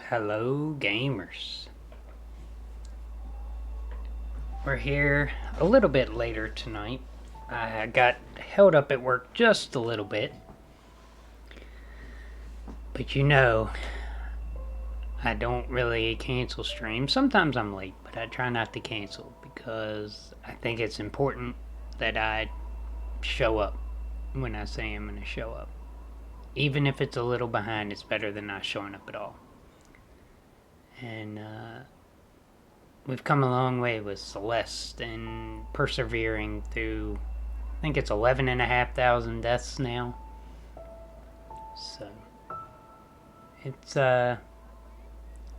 Hello, gamers. We're here a little bit later tonight. I got held up at work just a little bit. But I don't really cancel streams. Sometimes I'm late, but I try not to cancel because I think it's important that I show up when I say I'm going to show up. Even if it's a little behind, it's better than not showing up at all. And we've come a long way with Celeste and persevering through, I think it's 11,500 deaths now. So it's a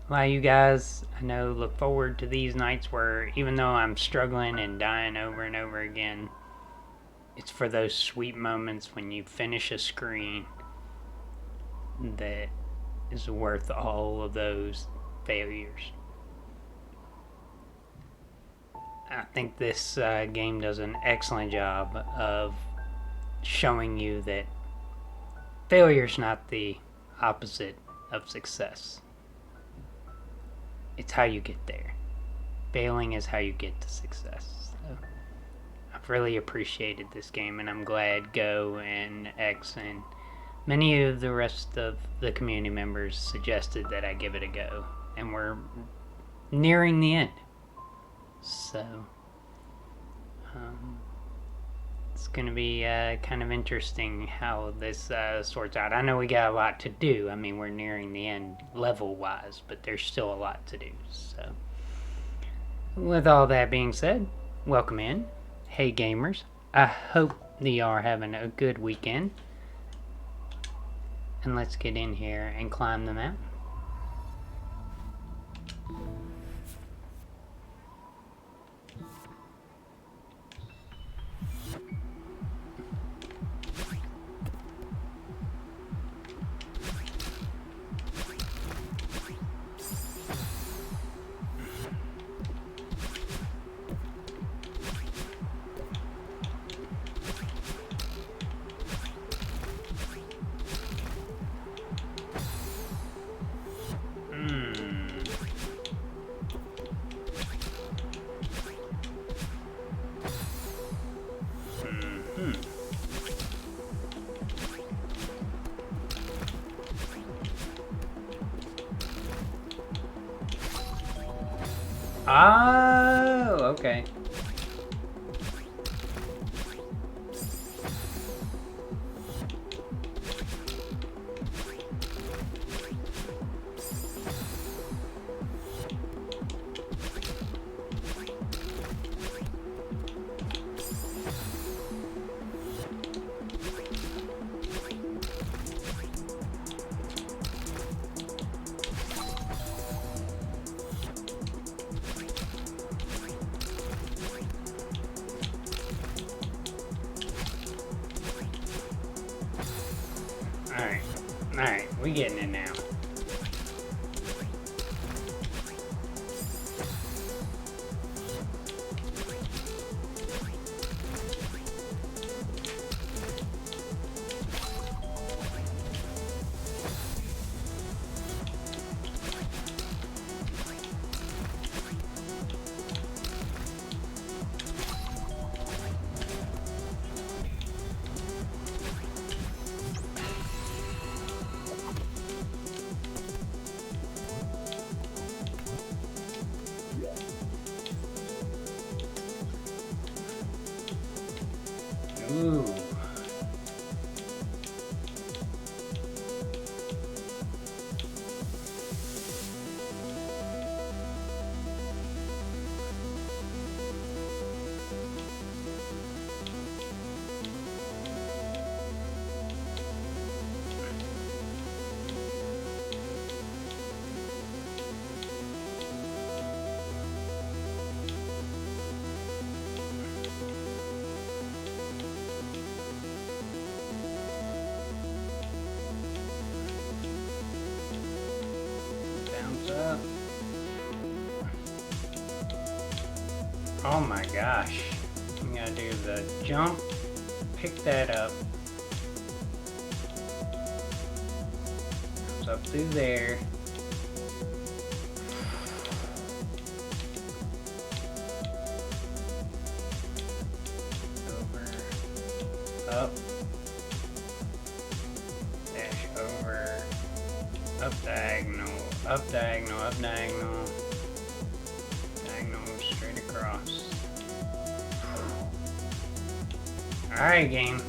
lot of you guys I know look forward to these nights where even though I'm struggling and dying over and over again, it's for those sweet moments when you finish a screen that is worth all of those failures. I think this game does an excellent job of showing you that failure's not the opposite of success. It's how you get there. Failing is how you get to success. So I've really appreciated this game, and I'm glad Go and X and many of the rest of the community members suggested that I give it a go, and we're nearing the end. So it's going to be kind of interesting how this sorts out. I know we got a lot to do. I mean, we're nearing the end level-wise, but there's still a lot to do. So with all that being said, welcome in. Hey gamers, I hope that you are having a good weekend. And let's get in here and climb the mountain. Oh, okay. Alright, we getting it now. Ooh. Up. Oh my gosh. I'm gonna do the jump, pick that up. Comes up through there. Up. Dash over. Up diagonal. Up diagonal. Up diagonal. Diagonal straight across. Alright, game.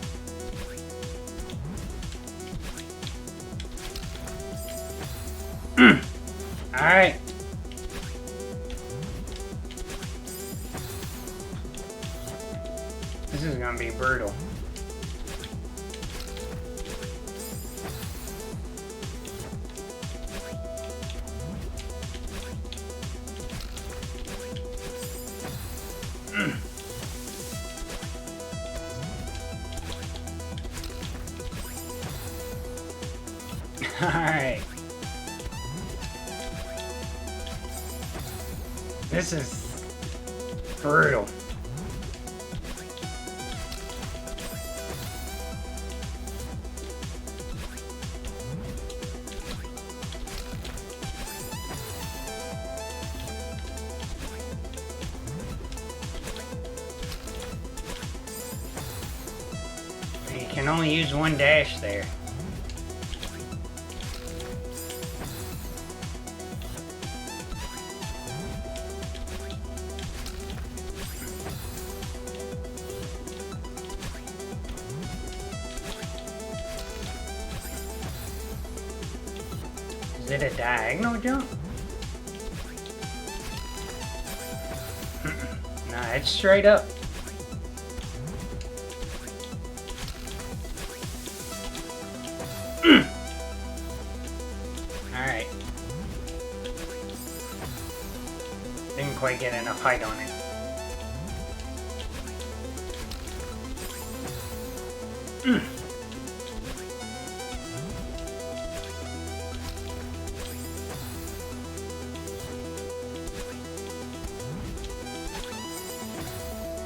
Alright. This is gonna be brutal. Alright. This is brutal. You can only use one dash there. Is it a diagonal jump? Nah, it's straight up. Alright. Didn't quite get enough height on it.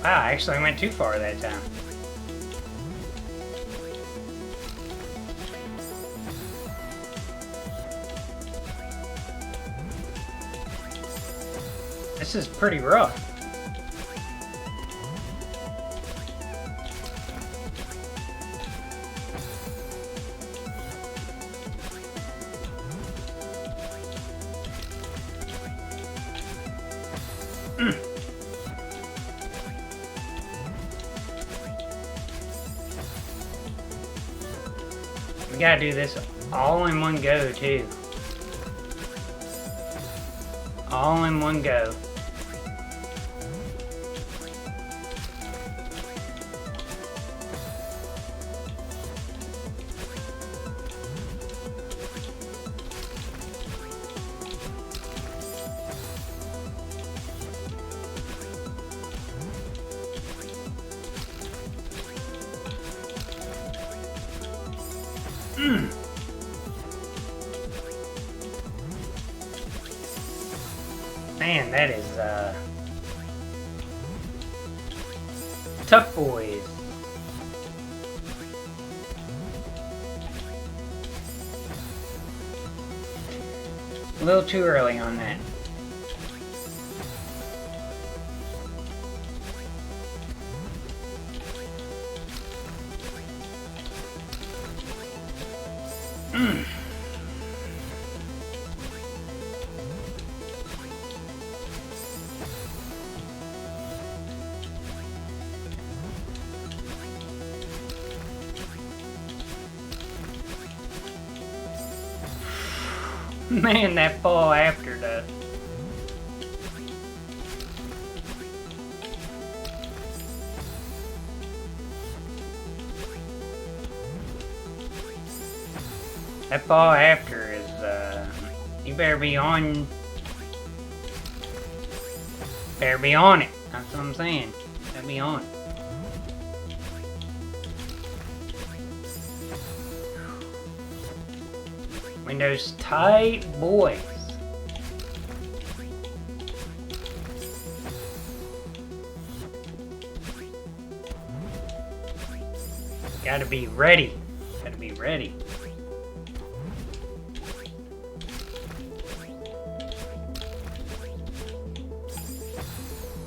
Wow, I actually went too far that time. This is pretty rough. We gotta do this all in one go, too. All in one go. Man, that is, tough boys. A little too early on that. Man, that fall after that. That fall after is, you better be on. Better be on it. That's what I'm saying. Better be on it. Windows tight, boys. Gotta be ready. Gotta be ready.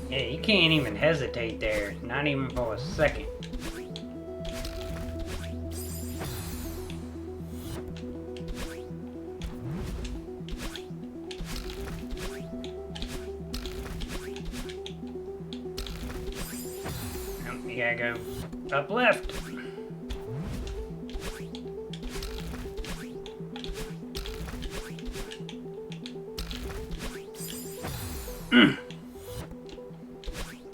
Yeah, you can't even hesitate there. Not even for a second. You gotta go up left.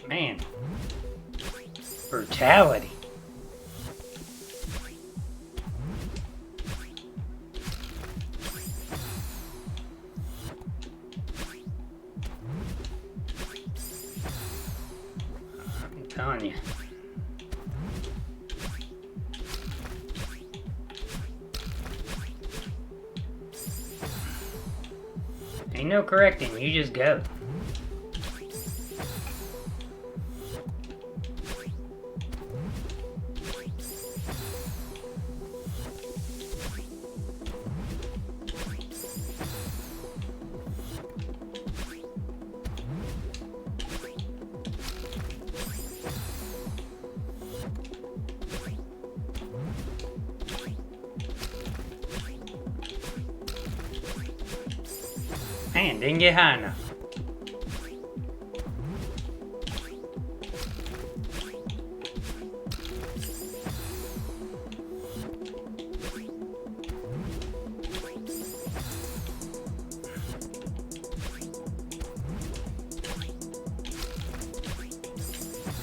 Man. Brutality. I'm telling you. Ain't no correcting, you just go. Man, didn't get high enough.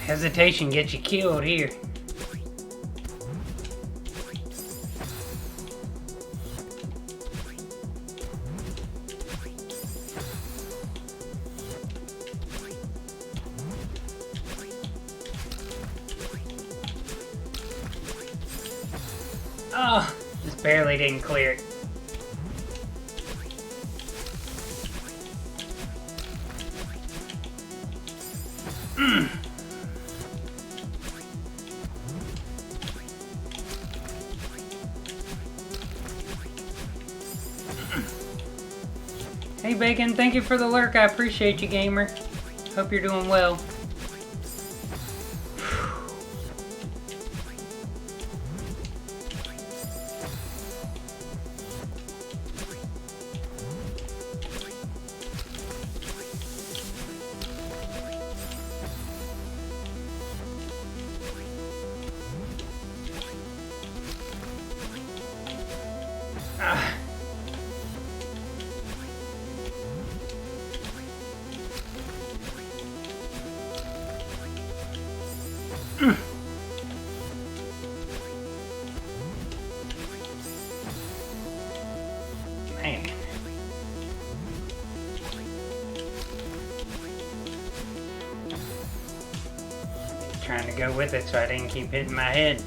Hesitation gets you killed here. Oh, just barely didn't clear it. Hey Bacon, thank you for the lurk. I appreciate you, gamer. Hope you're doing well. Man. Trying to go with it so I didn't keep hitting my head.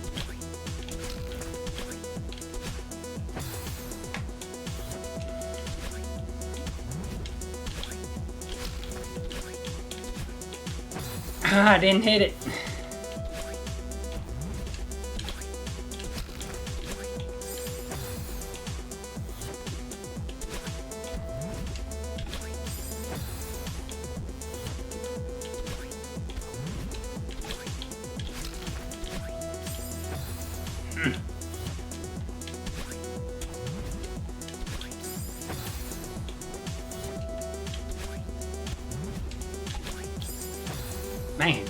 I didn't hit it. Man.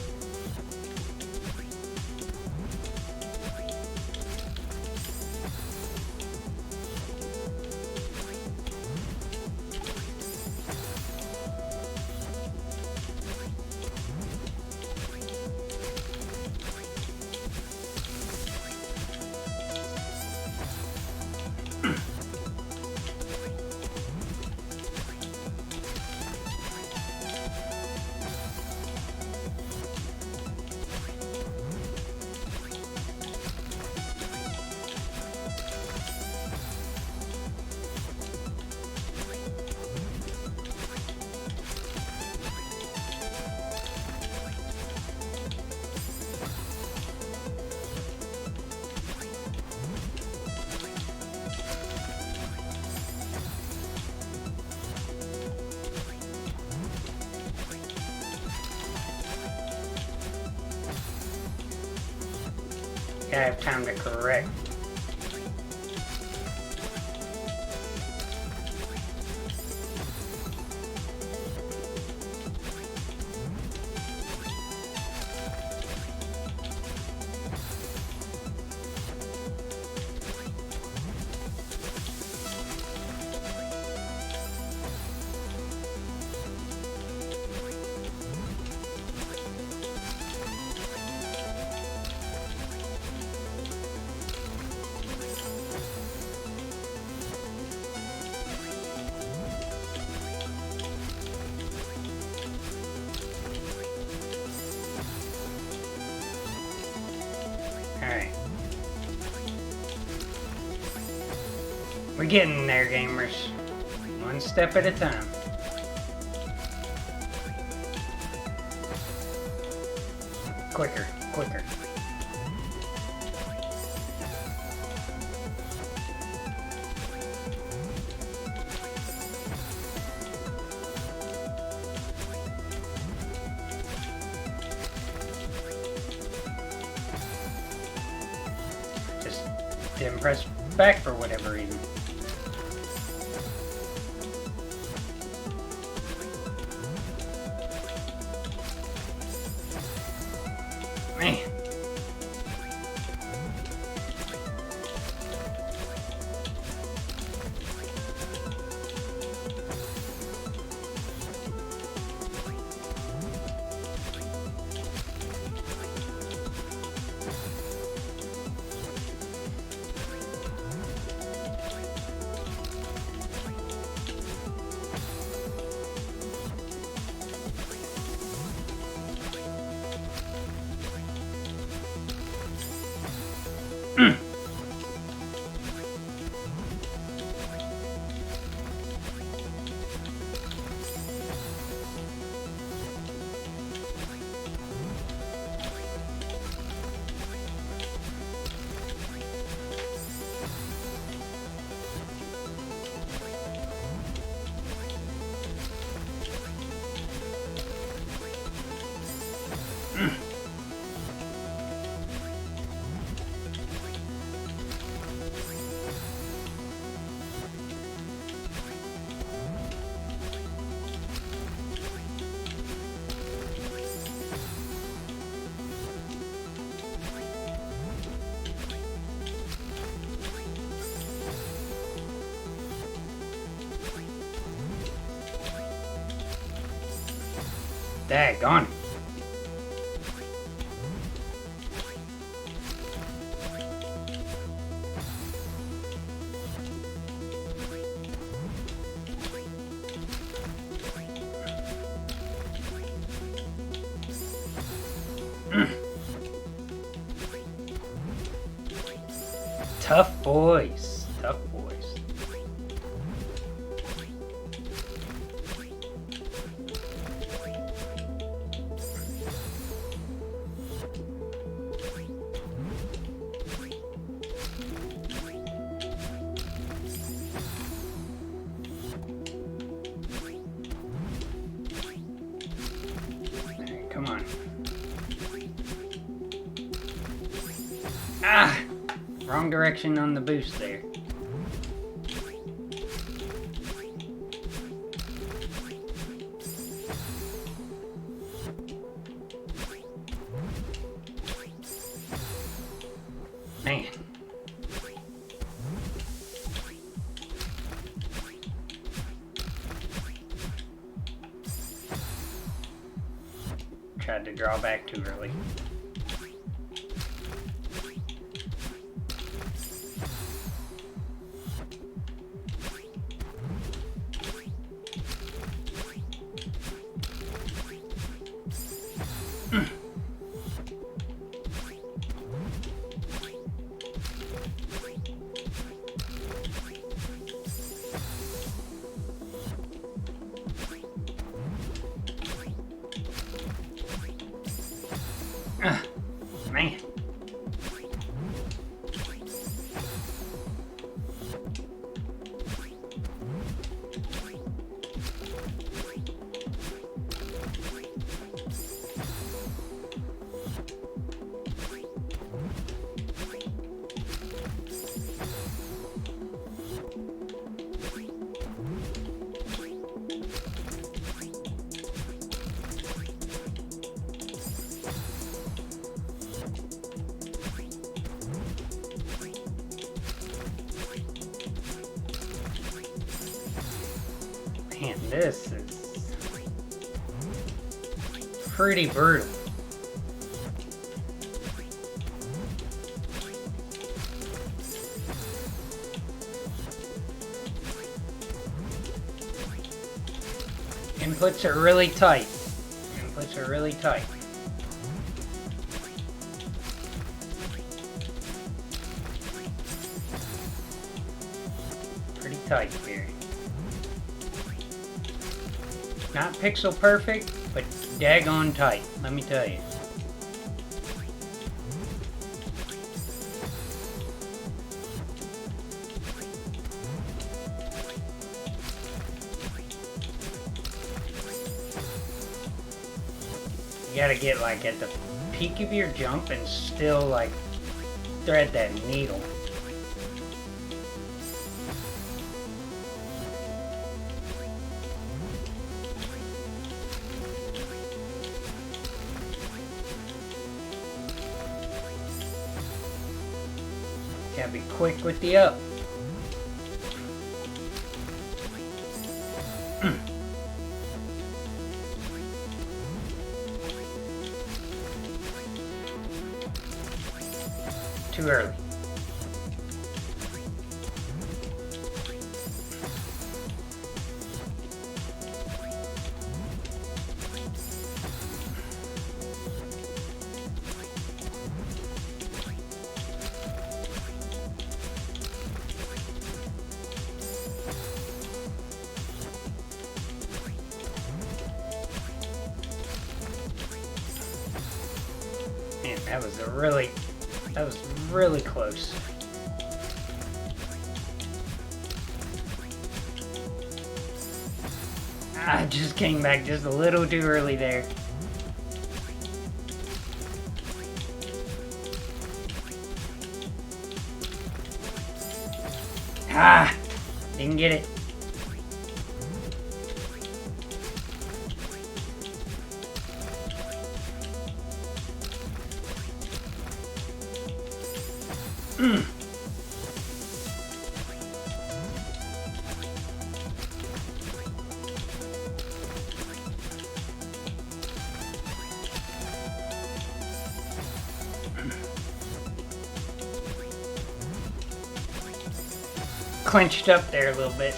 Gotta have time to correct. We're getting there, gamers. One step at a time. Quicker, quicker. Just didn't press back for whatever reason. Man. Daggone. Tough boys. Tough boys. Alright, come on. Ah! Wrong direction on the boost there. Man. Tried to draw back too early. Man. Man, this is pretty brutal. Inputs are really tight. Inputs are really tight. tight here. Not pixel perfect, but daggone tight, let me tell you. You gotta get like at the peak of your jump and still like thread that needle. Gotta be quick with the up. Too early. Man, that was really close. I just came back just a little too early there. Ah! Didn't get it. Clenched up there a little bit.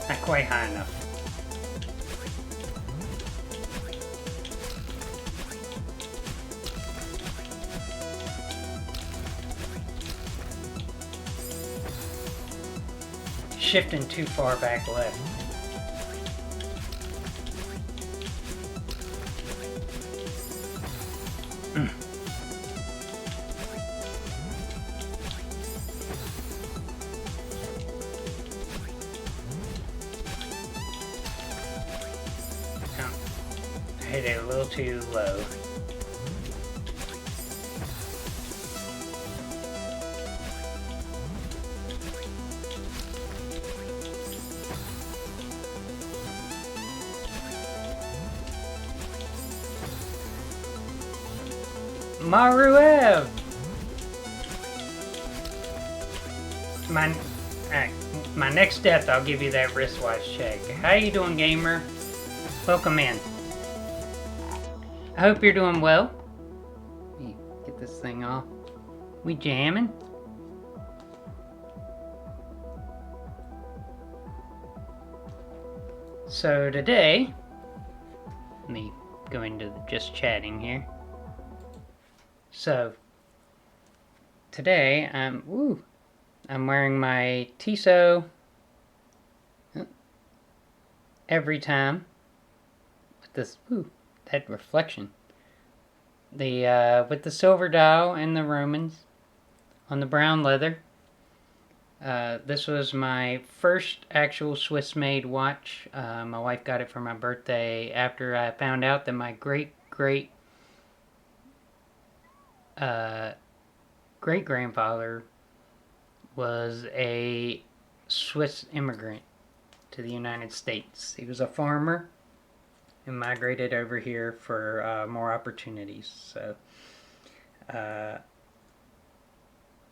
Not quite high enough. Shifting too far back left. I hit it a little too low. Maruev! My next death, I'll give you that wristwatch check. How you doing, gamer? Welcome in. I hope you're doing well. Let me get this thing off. We jamming? So today, let me go into the just chatting here. So today I'm wearing my Tissot every time with this that reflection. The with the silver dial and the Romans on the brown leather. This was my first actual Swiss-made watch. My wife got it for my birthday after I found out that my great-grandfather was a Swiss immigrant to the United States. He was a farmer and migrated over here for more opportunities. So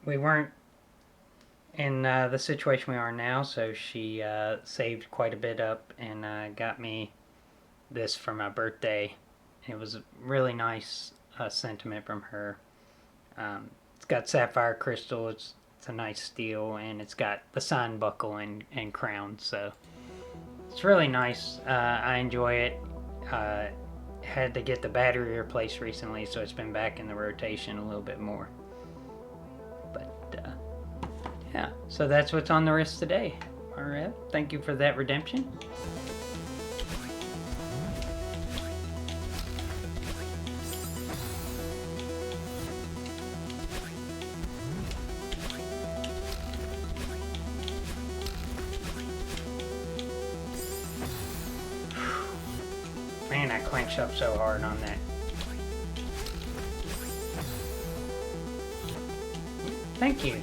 we weren't in the situation we are now, so she saved quite a bit up and got me this for my birthday. It was a really nice sentiment from her. It's got sapphire crystal, it's a nice steel, and it's got the sign buckle and crown, so it's really nice. I enjoy it. had to get the battery replaced recently, so it's been back in the rotation a little bit more. But yeah, so that's what's on the wrist today. All right, thank you for that redemption. Man, I clenched up so hard on that. Thank you.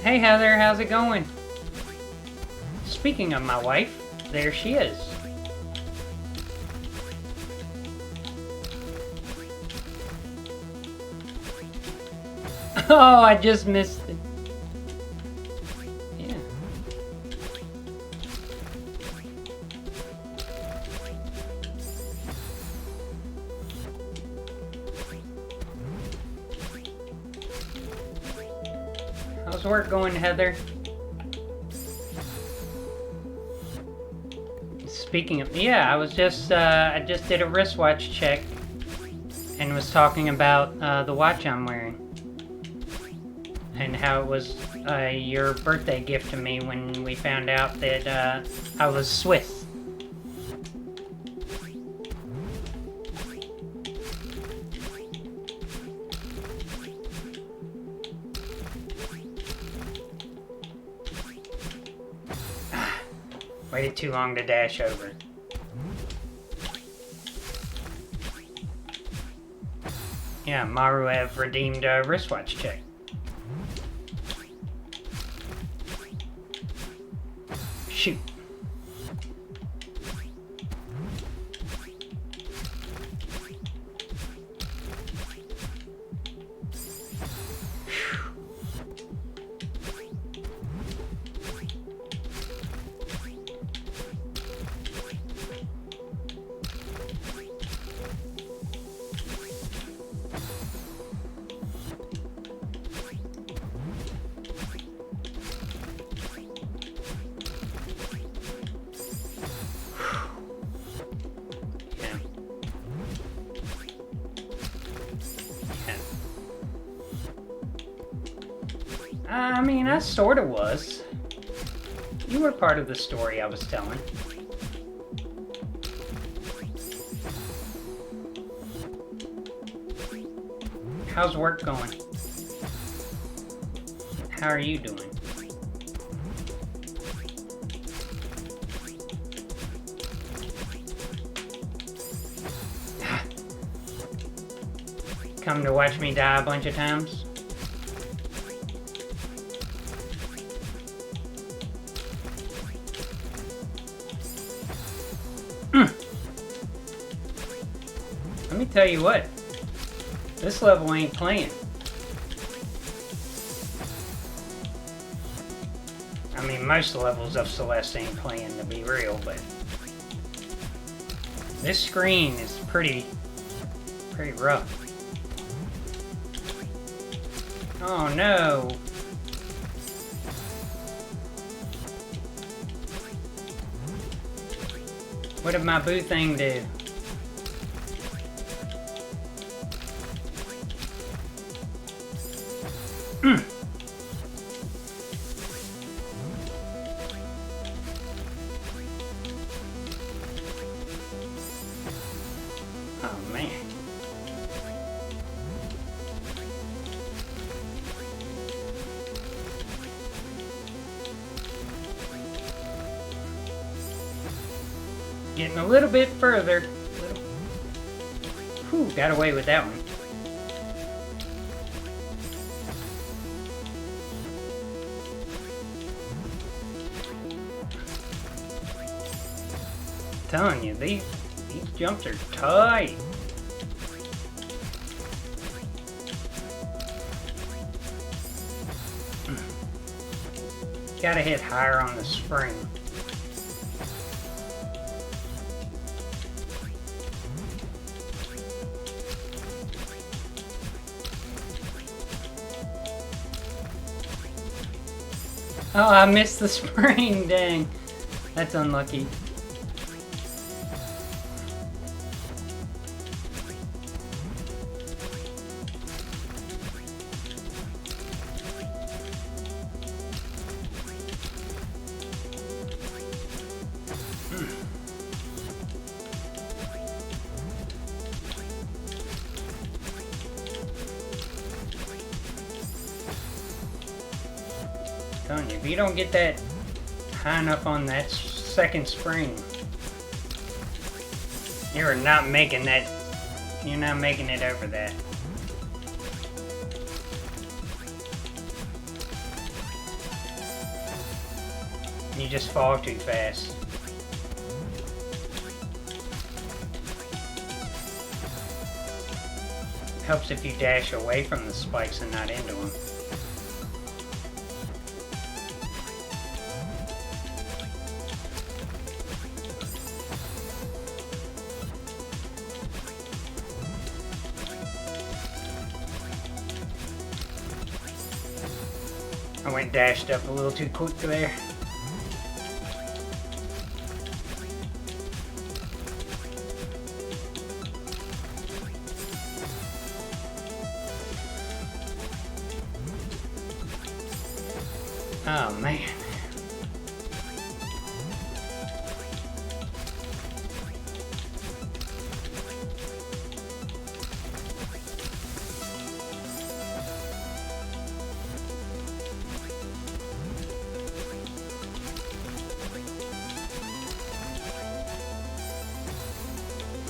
Hey Heather, how's it going? Speaking of my wife, there she is. Oh, I just missed it. Yeah. How's work going, Heather? Speaking of, yeah, I just did a wristwatch check and was talking about the watch I'm wearing and how it was your birthday gift to me when we found out that I was Swiss. Waited too long to dash over. Yeah, Maruev redeemed a wristwatch check. Shoot. I mean, I sorta was. You were part of the story I was telling. How's work going? How are you doing? Come to watch me die a bunch of times? Let me tell you what, this level ain't playing. I mean, most levels of Celeste ain't playing, to be real, but this screen is pretty rough. Oh no! What did my boo thing do? Oh man. Getting a little bit further. Whew, got away with that one. Telling you, these jumps are tight. Gotta hit higher on the spring. Oh, I missed the spring, dang. That's unlucky. Telling you, if you don't get that high enough on that second spring, you're not making that. You're not making it over that. You just fall too fast. Helps if you dash away from the spikes and not into them. I went dashed up a little too quick there. Oh man.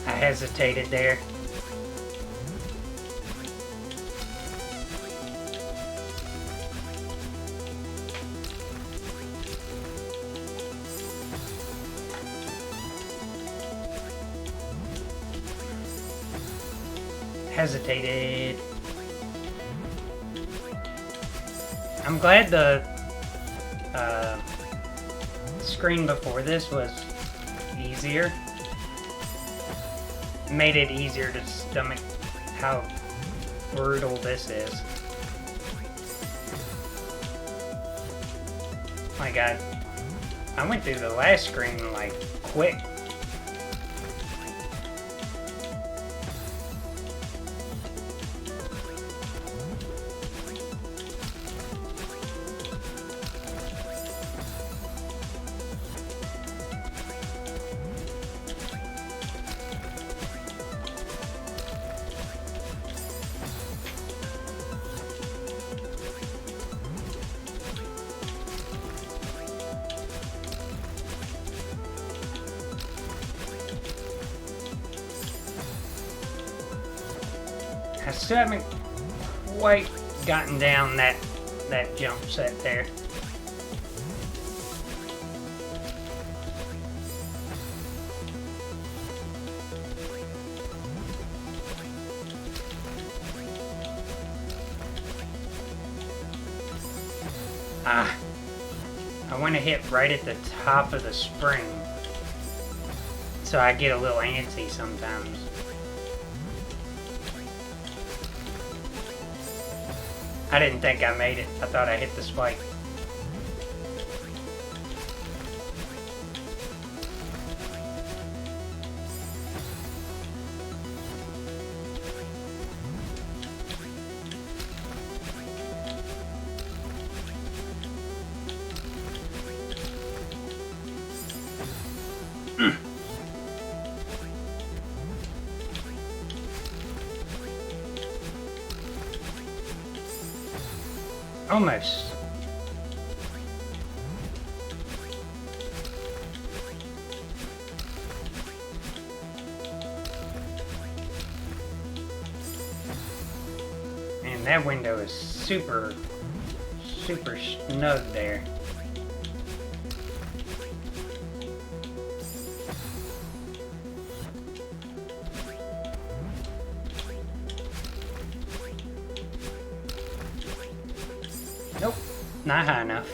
I hesitated there. Hesitated. I'm glad the screen before this was easier. Made it easier to stomach how brutal this is. My God, I went through the last screen like quick. I still haven't quite gotten down that jump set there. I want to hit right at the top of the spring, so I get a little antsy sometimes. I didn't think I made it. I thought I hit the spike. Almost. And that window is super snug there. Nope, not high enough.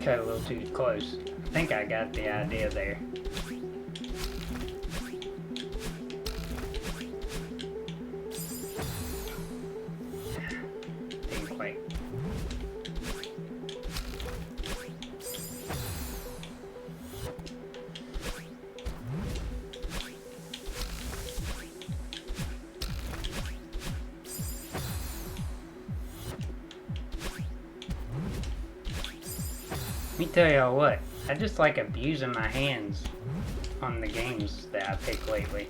Cut a little too close. I think I got the idea there. Didn't quite. Let me tell y'all what, I just like abusing my hands on the games that I pick lately.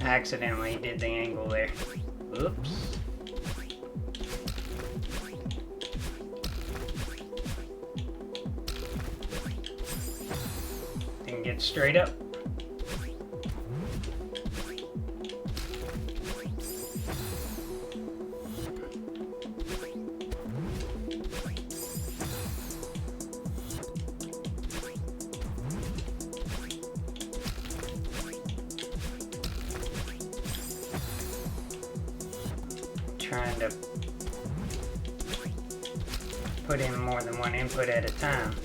I accidentally did the angle there. Oops. Didn't get straight up. Trying to put in more than one input at a time.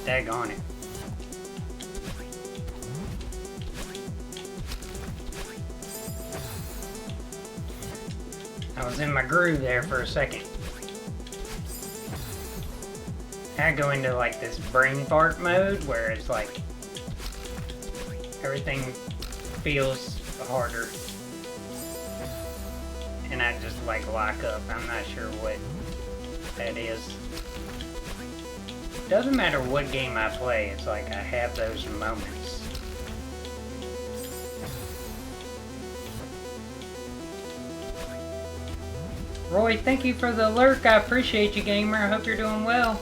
Daggone it. I was in my groove there for a second. I go into like this brain fart mode where it's like everything feels harder. And I just like lock up. I'm not sure what that is. Doesn't matter what game I play, it's like I have those moments. Roy, thank you for the lurk. I appreciate you, gamer. I hope you're doing well.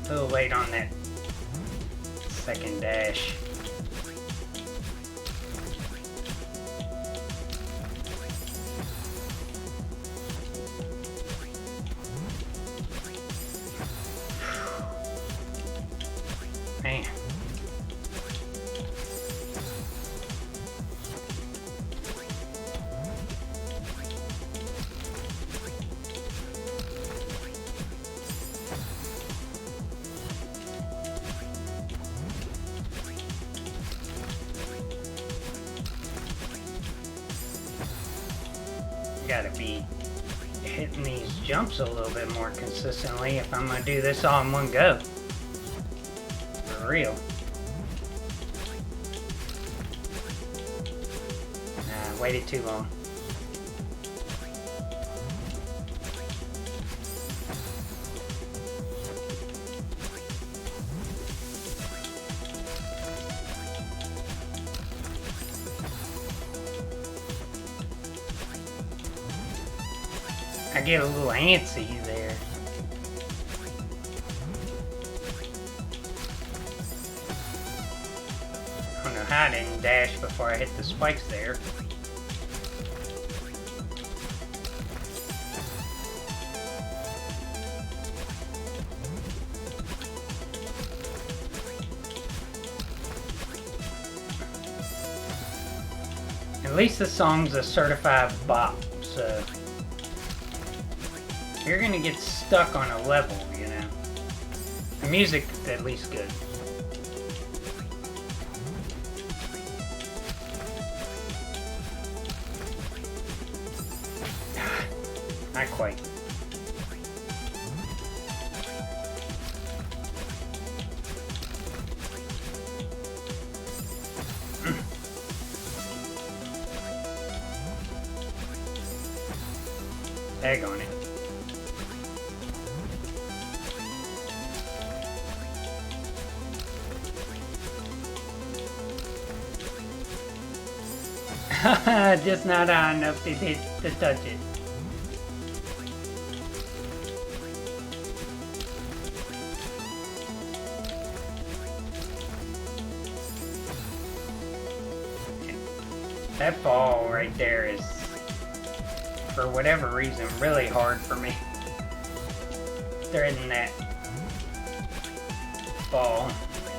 A little late on that second dash. Man. Gotta be hitting these jumps a little bit more consistently if I'm gonna do this all in one go. For real. Nah, waited too long. I get a little antsy there. I don't know how I didn't dash before I hit the spikes there. At least the song's a certified bop, so you're gonna get stuck on a level, you know. The music's at least good. Not quite. egg on it. Just not high enough to touch it. That ball right there is, for whatever reason, really hard for me. Threading that ball,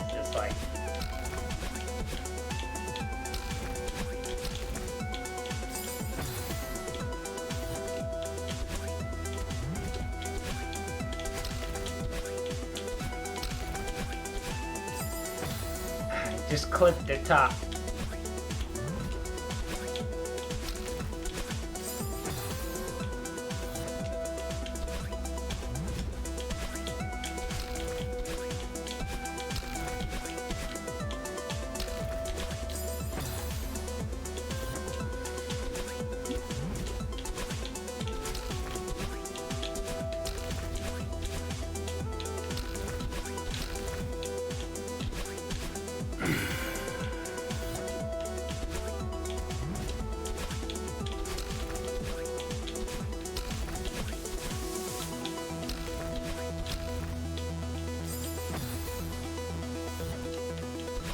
it's just like... Just clip the top.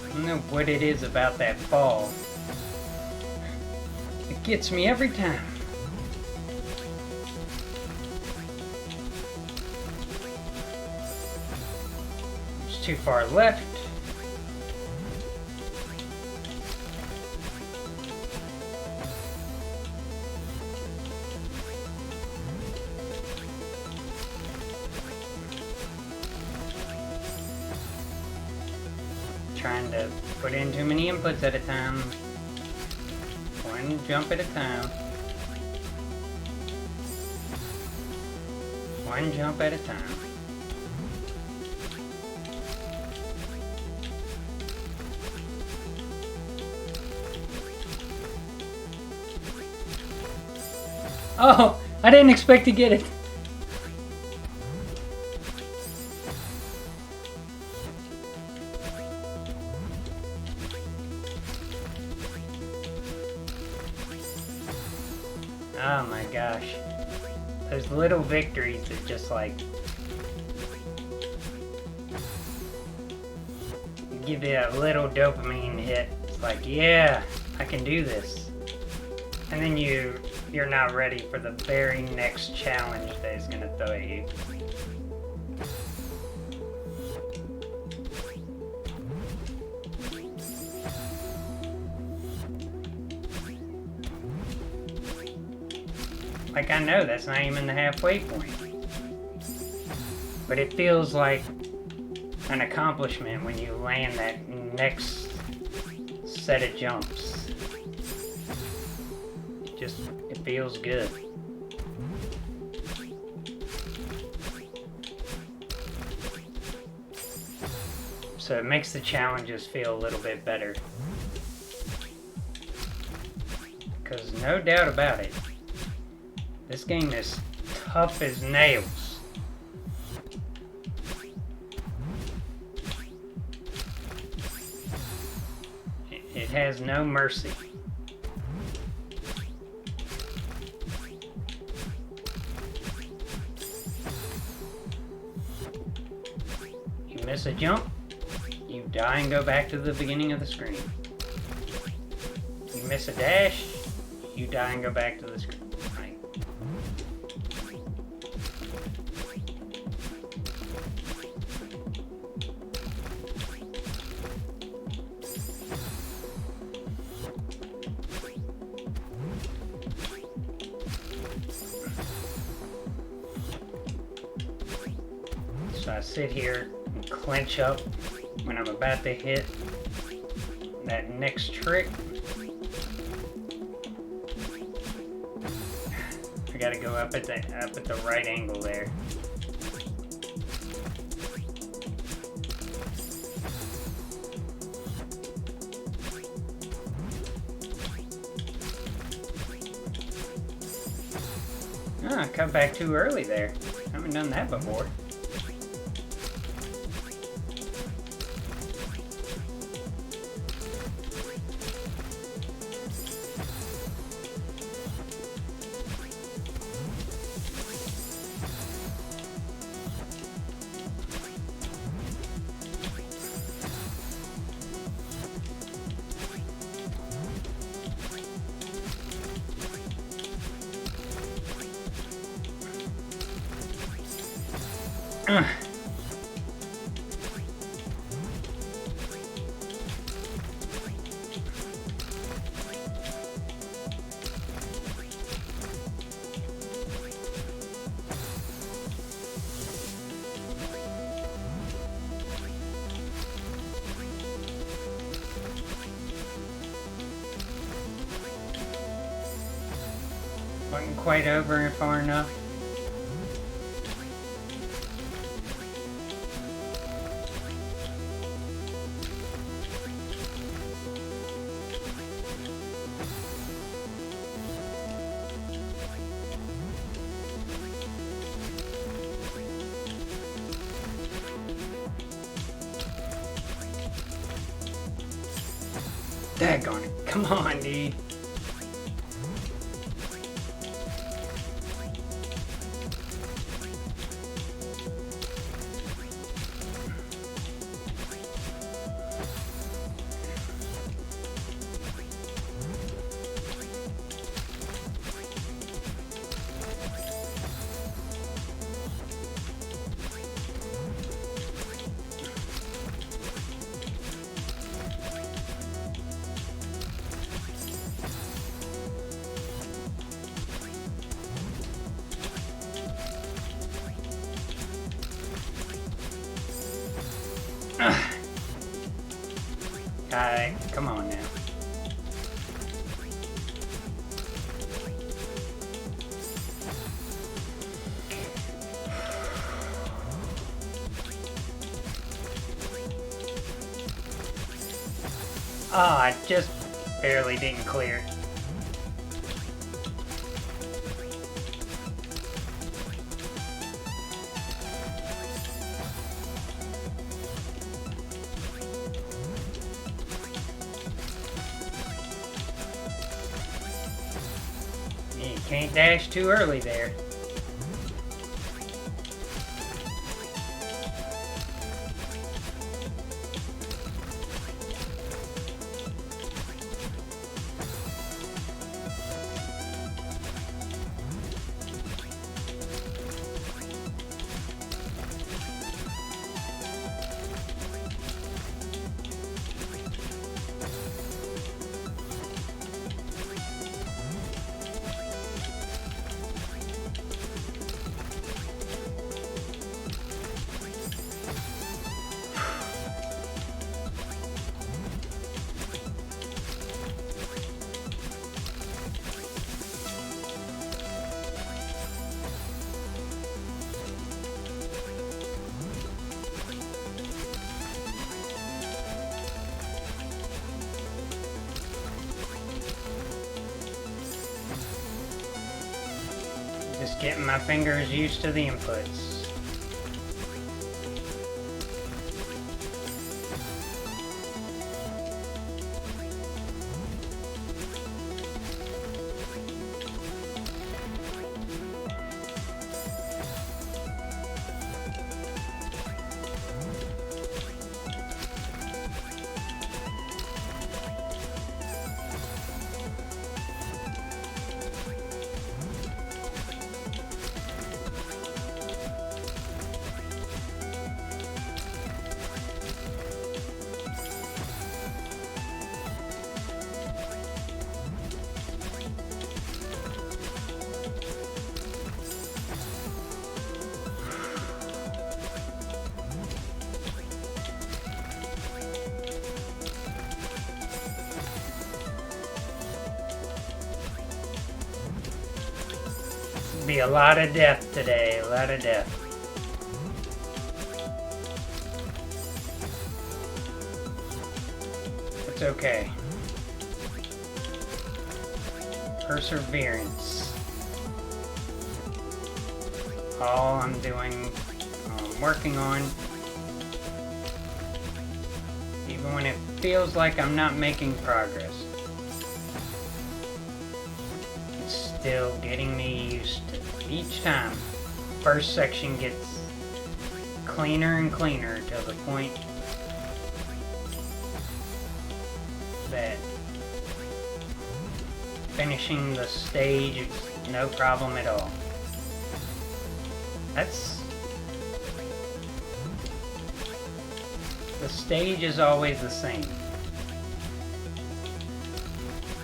I don't know what it is about that ball. It gets me every time. It's too far left. Trying to put in too many inputs at a time. One jump at a time. One jump at a time. Oh, I didn't expect to get it. Oh my gosh. Those little victories that just like give you a little dopamine hit. It's like, yeah, I can do this. And then you're not ready for the very next challenge that is gonna throw at you. Like, I know that's not even the halfway point. But it feels like an accomplishment when you land that next set of jumps. It feels good. So it makes the challenges feel a little bit better. Because no doubt about it, this game is tough as nails. It has no mercy. You miss a jump, you die and go back to the beginning of the screen. You miss a dash, you die and go back to the screen. So I sit here and clench up when I'm about to hit that next trick. I gotta go up at the right angle there. I cut back too early there. I haven't done that before. Wasn't quite over far enough. Daggone it. Come on, dude. Alright, come on now. Oh, I just barely didn't clear. You can't dash too early there. Just getting my fingers used to the inputs. Be a lot of death today, a lot of death. It's okay. all I'm doing, working on. Even when it feels like I'm not making progress. It's still getting me used to each time. First section gets cleaner and cleaner to the point that finishing the stage is no problem at all. The stage is always the same.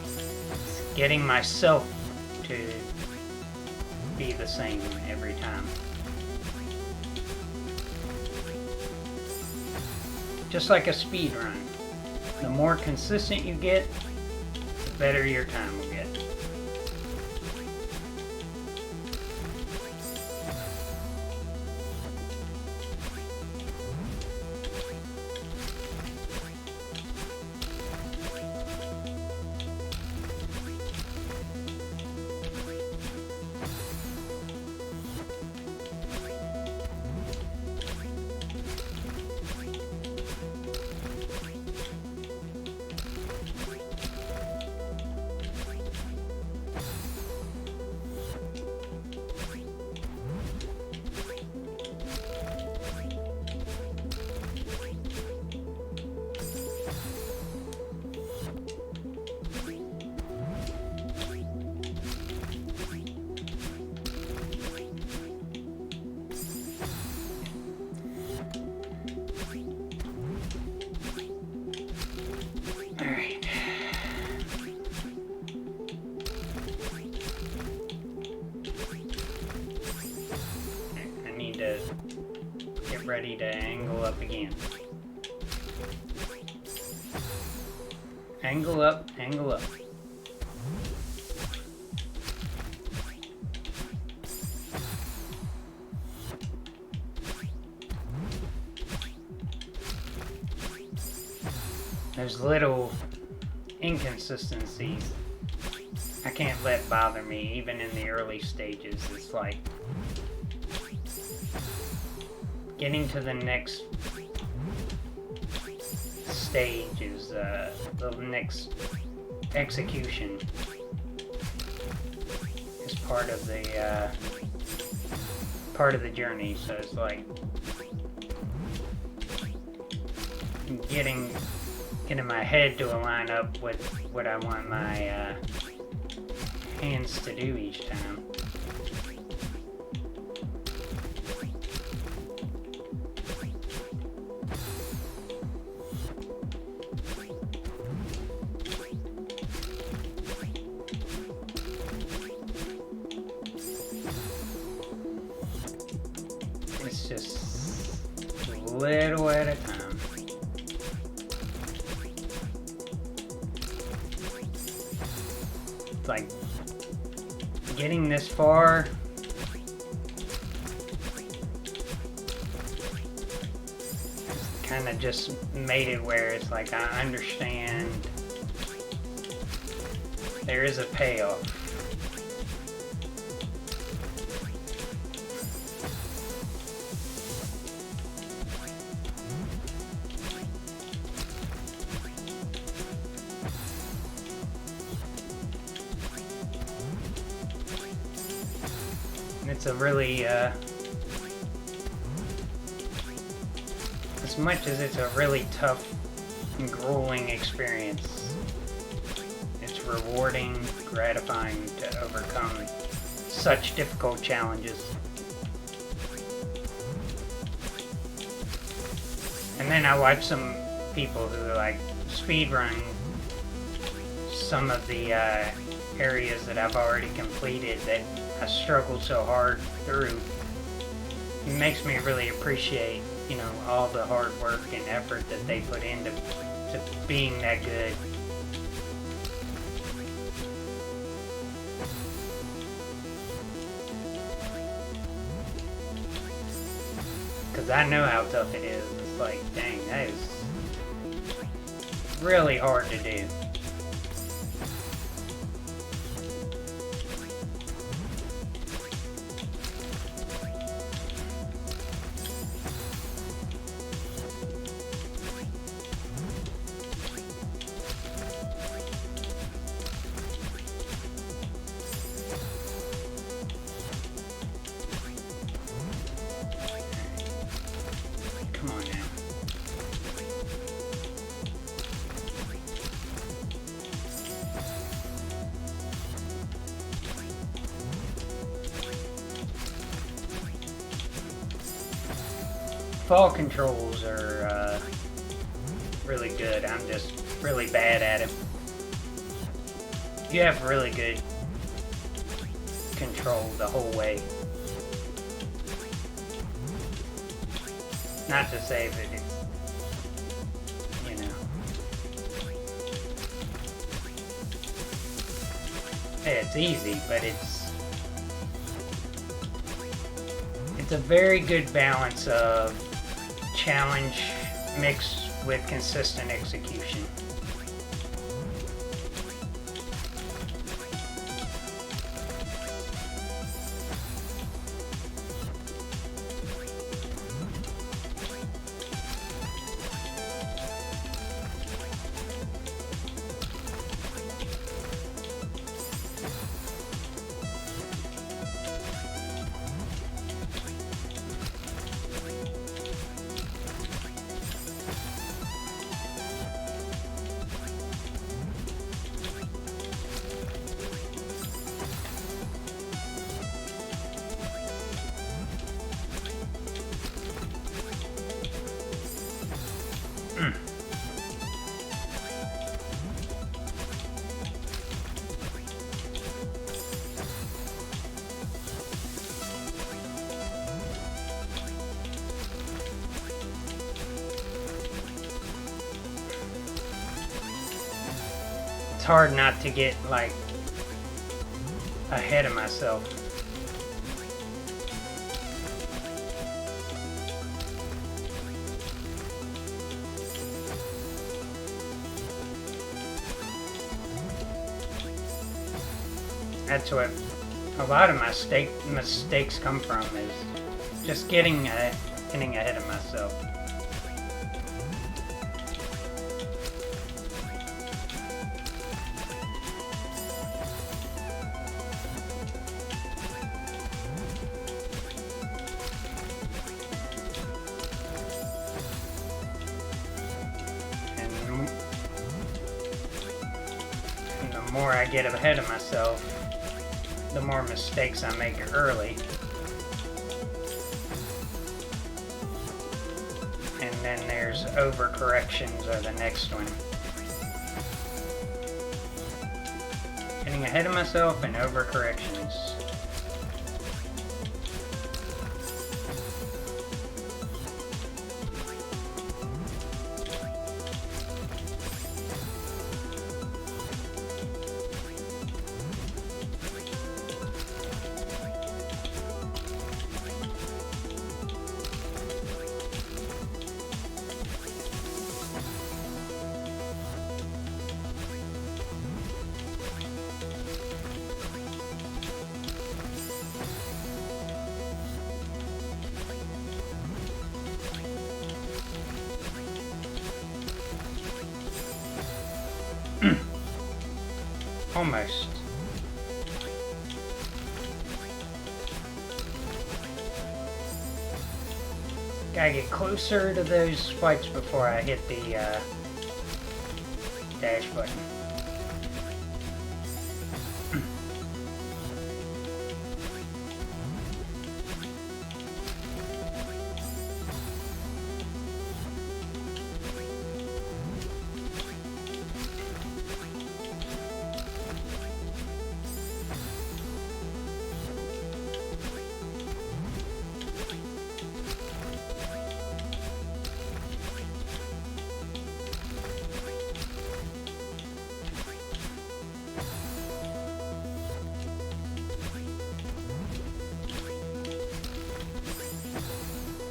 It's getting myself to be the same every time. Just like a speed run. The more consistent you get, the better your time will get. Ready to angle up again. Angle up, angle up. There's little inconsistencies I can't let bother me, even in the early stages. It's like getting to the next stage is the next execution is part of the journey. So it's like getting my head to align up with what I want my hands to do each time. It's just a little at a time. It's like getting this far kind of just made it where it's like I understand there is a payoff. It's a really, as much as it's a really tough and grueling experience, it's rewarding, gratifying to overcome such difficult challenges. And then I watch some people who like speedrun some of the areas that I've already completed that I struggled so hard through. It makes me really appreciate, all the hard work and effort that they put into being that good. Because I know how tough it is. It's like, dang, that is really hard to do. fall controls are really good. I'm just really bad at it. You have really good control the whole way. Not to say that it's, you know, it's easy, but it's a very good balance of challenge mixed with consistent execution. It's hard not to get, like, ahead of myself. That's what a lot of my mistakes come from, is just getting ahead of myself. And the more I get ahead of myself, the more mistakes I make early. And then there's overcorrections are the next one. Getting ahead of myself and overcorrections. Almost. Gotta get closer to those spikes before I hit the dash button.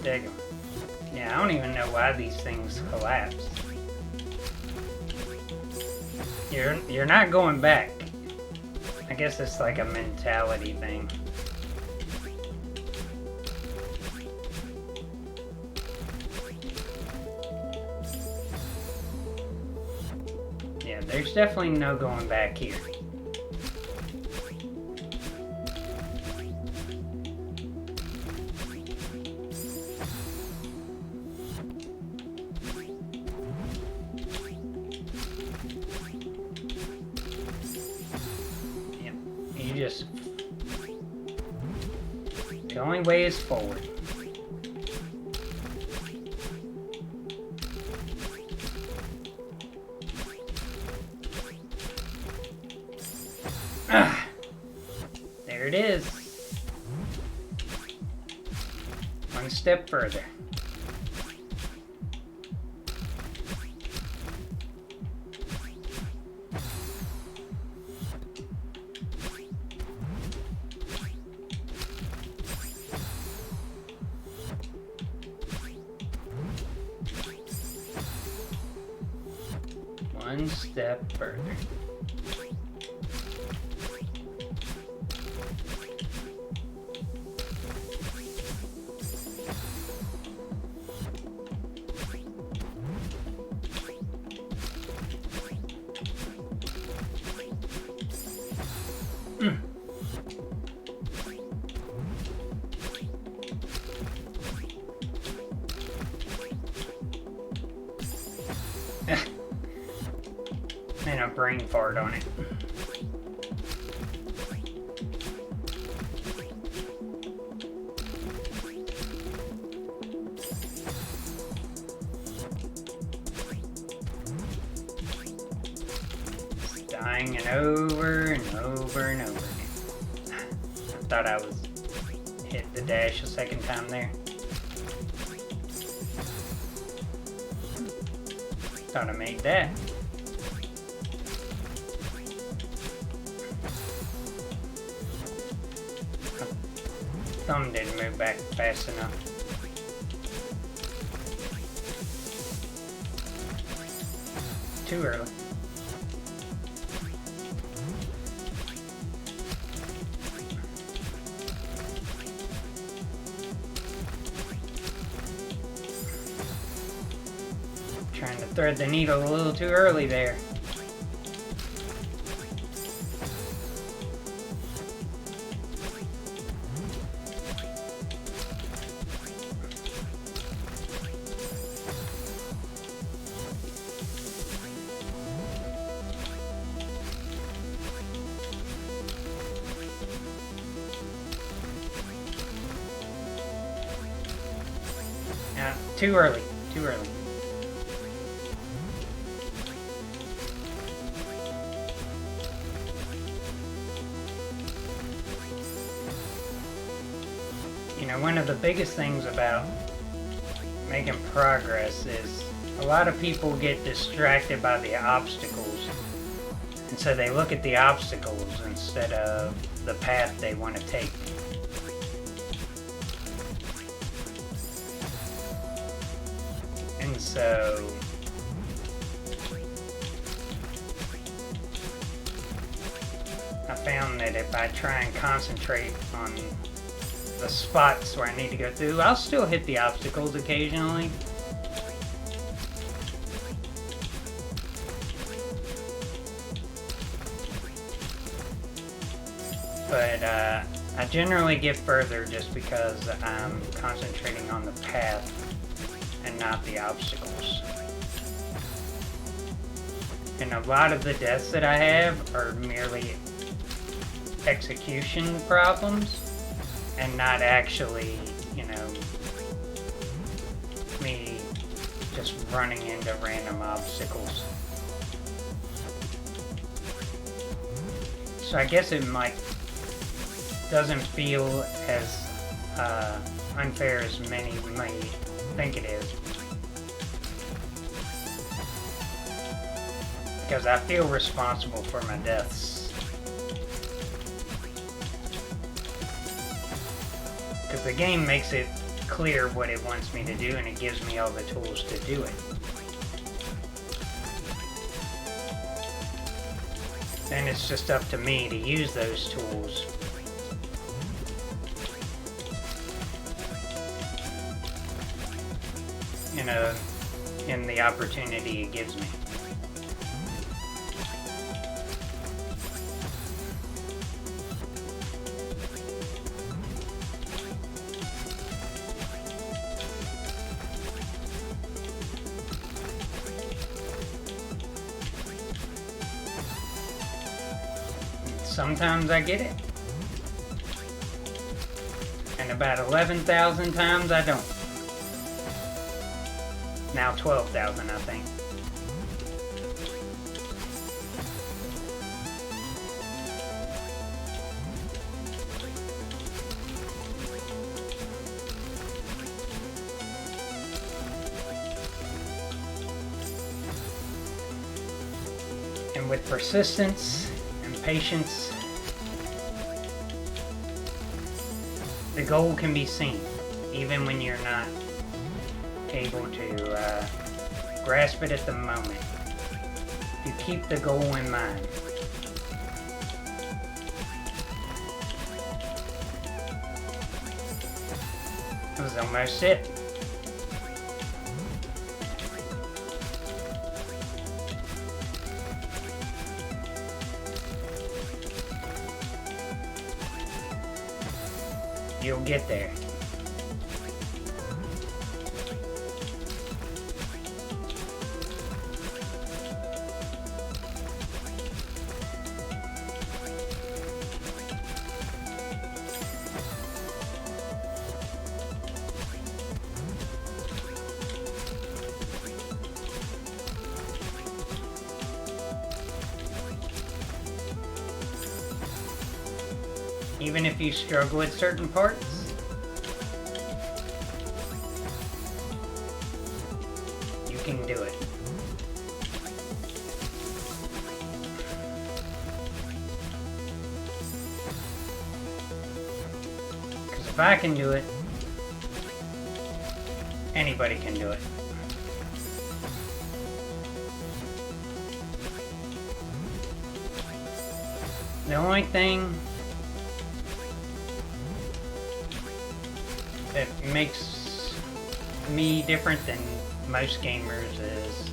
There you go. Yeah, I don't even know why these things collapse. You're not going back. I guess it's like a mentality thing. Yeah, there's definitely no going back here. The only way is forward. There it is. One step further. One step further. And a brain fart on it. It's dying and over and over and over again. I thought I was hit the dash a second time there. Thought I made that. Thumb didn't move back fast enough. Too early. Trying to thread the needle a little too early there. Too early. Too early. You know, one of the biggest things about making progress is a lot of people get distracted by the obstacles. And so they look at the obstacles instead of the path they want to take. And so I found that if I try and concentrate on the spots where I need to go through, I'll still hit the obstacles occasionally. But I generally get further just because I'm concentrating on the path and not the obstacles. And a lot of the deaths that I have are merely execution problems and not actually, you know, me just running into random obstacles. So I guess it doesn't feel as unfair as many might think it is. Because I feel responsible for my deaths. Because the game makes it clear what it wants me to do and it gives me all the tools to do it. Then it's just up to me to use those tools. In the opportunity it gives me. Sometimes I get it. And about 11,000 times I don't. Now 12,000, I think. And with persistence and patience, the goal can be seen, even when you're not able to grasp it at the moment. You keep the goal in mind. That was almost it. You'll get there. Even if you struggle with certain parts, you can do it. Because if I can do it, anybody can do it. The only thing that makes me different than most gamers is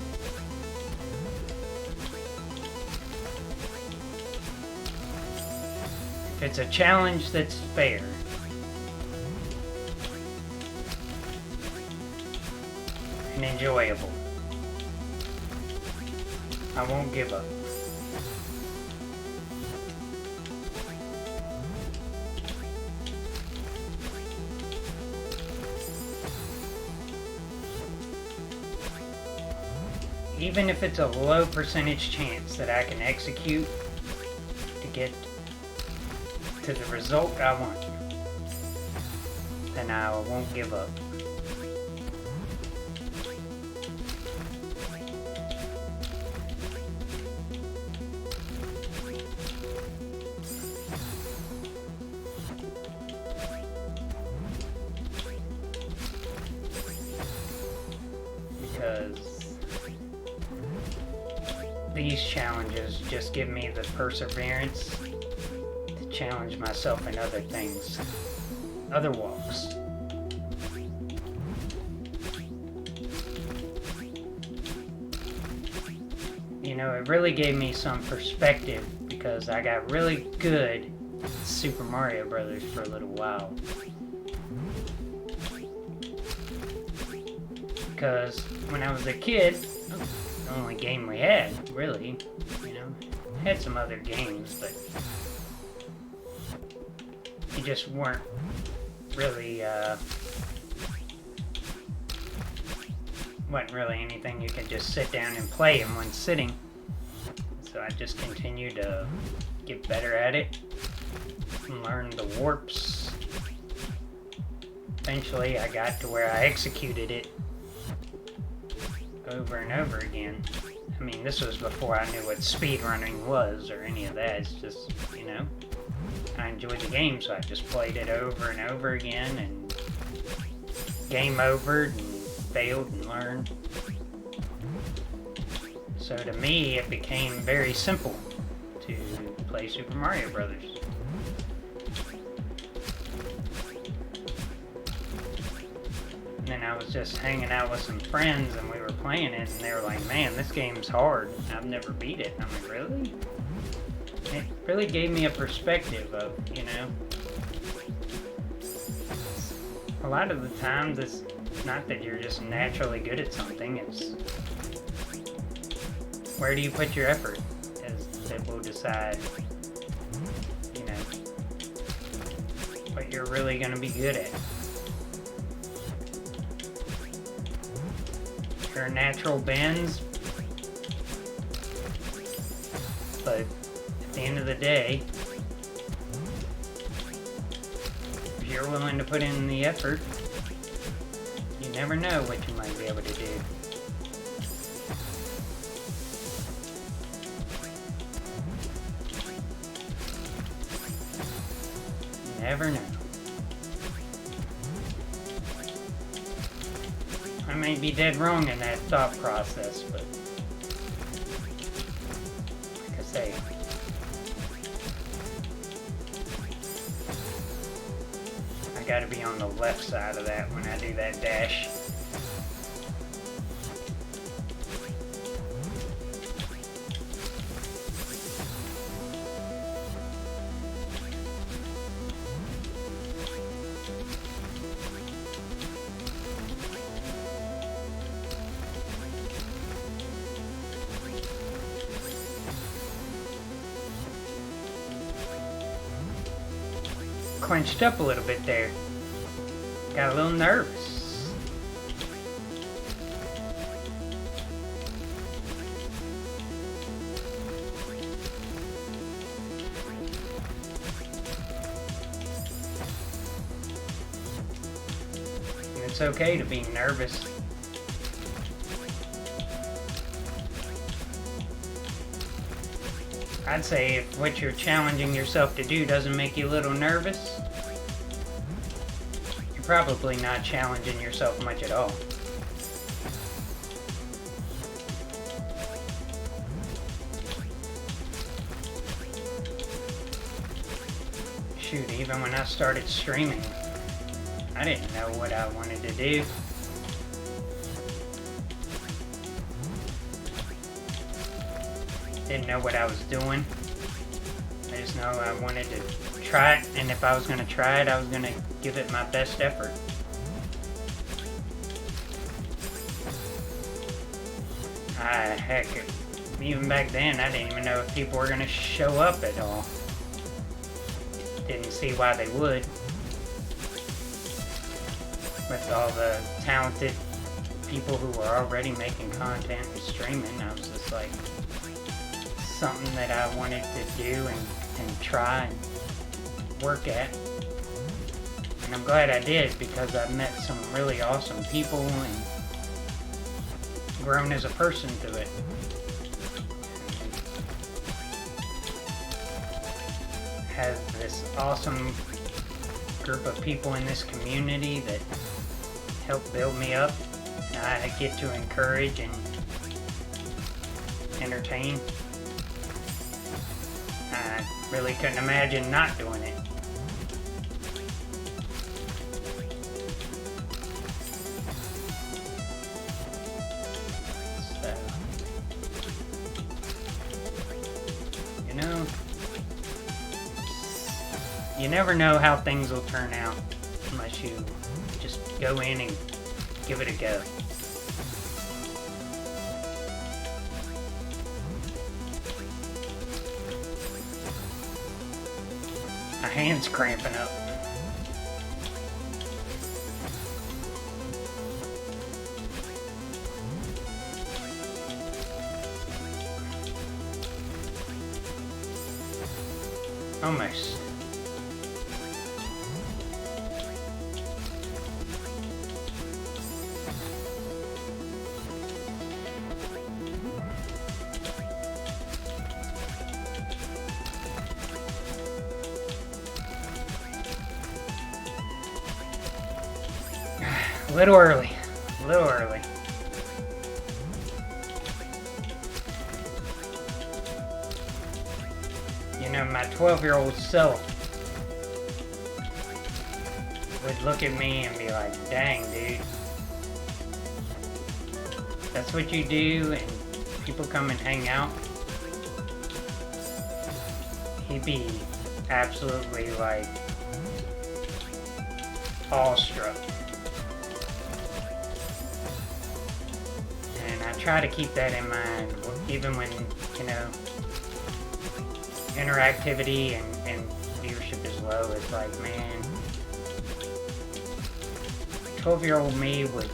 if it's a challenge that's fair and enjoyable, I won't give up. Even if it's a low percentage chance that I can execute to get to the result I want, then I won't give up. Because these challenges just give me the perseverance to challenge myself in other things, other walks. You know, it really gave me some perspective because I got really good at Super Mario Brothers for a little while. Because when I was a kid, the only game we had, really, you know, had some other games, but you just weren't really, wasn't really anything you could just sit down and play in one sitting. So I just continued to get better at it and learn the warps. Eventually I got to where I executed it over and over again. I mean, this was before I knew what speedrunning was or any of that. It's just, you know, I enjoyed the game, so I just played it over and over again and game overed and failed and learned. So to me, it became very simple to play Super Mario Brothers. And then I was just hanging out with some friends and we were playing it and they were like, man, this game's hard. I've never beat it. And I'm like, really? It really gave me a perspective of, you know, a lot of the times it's not that you're just naturally good at something, it's where do you put your effort that will decide, you know, what you're really going to be good at. Your natural bends, but at the end of the day, if you're willing to put in the effort, you never know what you might be able to do. never know. I may be dead wrong in that thought process, but like I say, I gotta be on the left side of that when I do that dash. Clenched up a little bit there. Got a little nervous. And it's okay to be nervous. I'd say if what you're challenging yourself to do doesn't make you a little nervous, you're probably not challenging yourself much at all. Shoot, even when I started streaming, I didn't know what I wanted to do. Didn't know what I was doing. I just know I wanted to try it, and if I was going to try it, I was going to give it my best effort. Heck, even back then, I didn't even know if people were going to show up at all. Didn't see why they would. With all the talented people who were already making content and streaming, I was just like, something that I wanted to do and try and work at. And I'm glad I did, because I've met some really awesome people and grown as a person through it. Have this awesome group of people in this community that help build me up, and I get to encourage and entertain. I really couldn't imagine not doing it. So, you know, you never know how things will turn out unless you just go in and give it a go. My hand's cramping up. Almost. A little early. A little early. You know, my 12-year-old self would look at me and be like, dang, dude. That's what you do, and people come and hang out. He'd be absolutely, like, awestruck. And I try to keep that in mind, even when, you know, interactivity and viewership is low. It's like, man, 12-year-old me would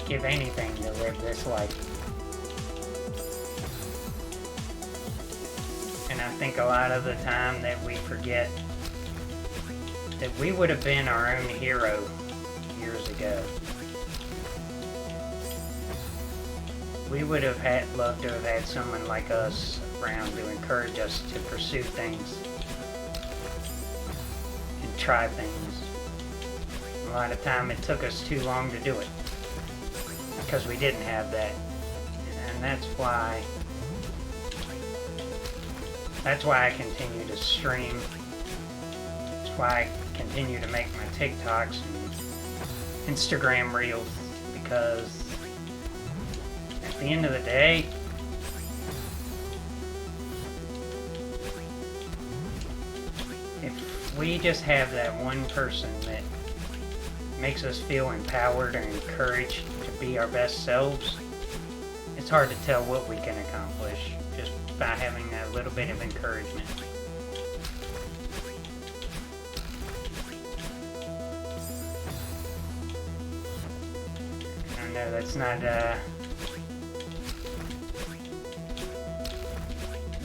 give anything to live this life. And I think a lot of the time that we forget that we would have been our own hero years ago. We would have loved to have had someone like us around to encourage us to pursue things. try things. A lot of time it took us too long to do it because we didn't have that, and that's why I continue to stream. That's why I continue to make my TikToks and Instagram reels, because at the end of the day, if we just have that one person that makes us feel empowered and encouraged to be our best selves, it's hard to tell what we can accomplish just by having that little bit of encouragement. I know that's not,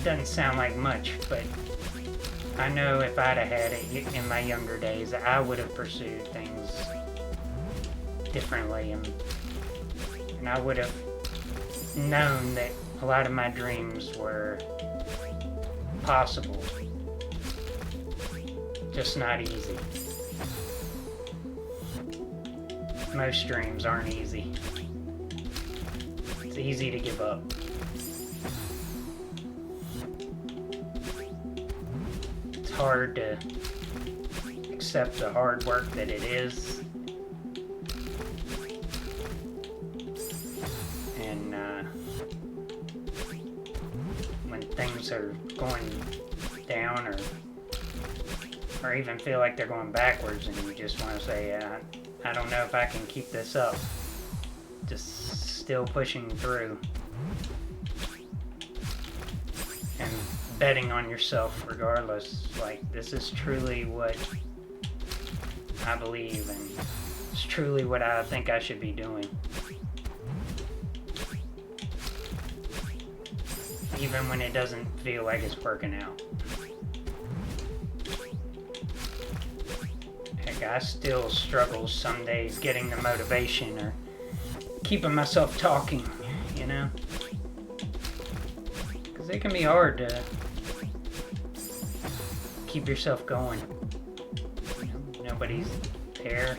doesn't sound like much, but I know if I'd have had it in my younger days, I would have pursued things differently, and I would have known that a lot of my dreams were possible, just not easy. Most dreams aren't easy. It's easy to give up. It's hard to accept the hard work that it is. And when things are going down or even feel like they're going backwards and you just want to say, I don't know if I can keep this up. Just still pushing through. And betting on yourself regardless. Like, this is truly what I believe, and it's truly what I think I should be doing. Even when it doesn't feel like it's working out. Heck, I still struggle some days getting the motivation or keeping myself talking, you know? Because it can be hard to keep yourself going. You know, nobody's there.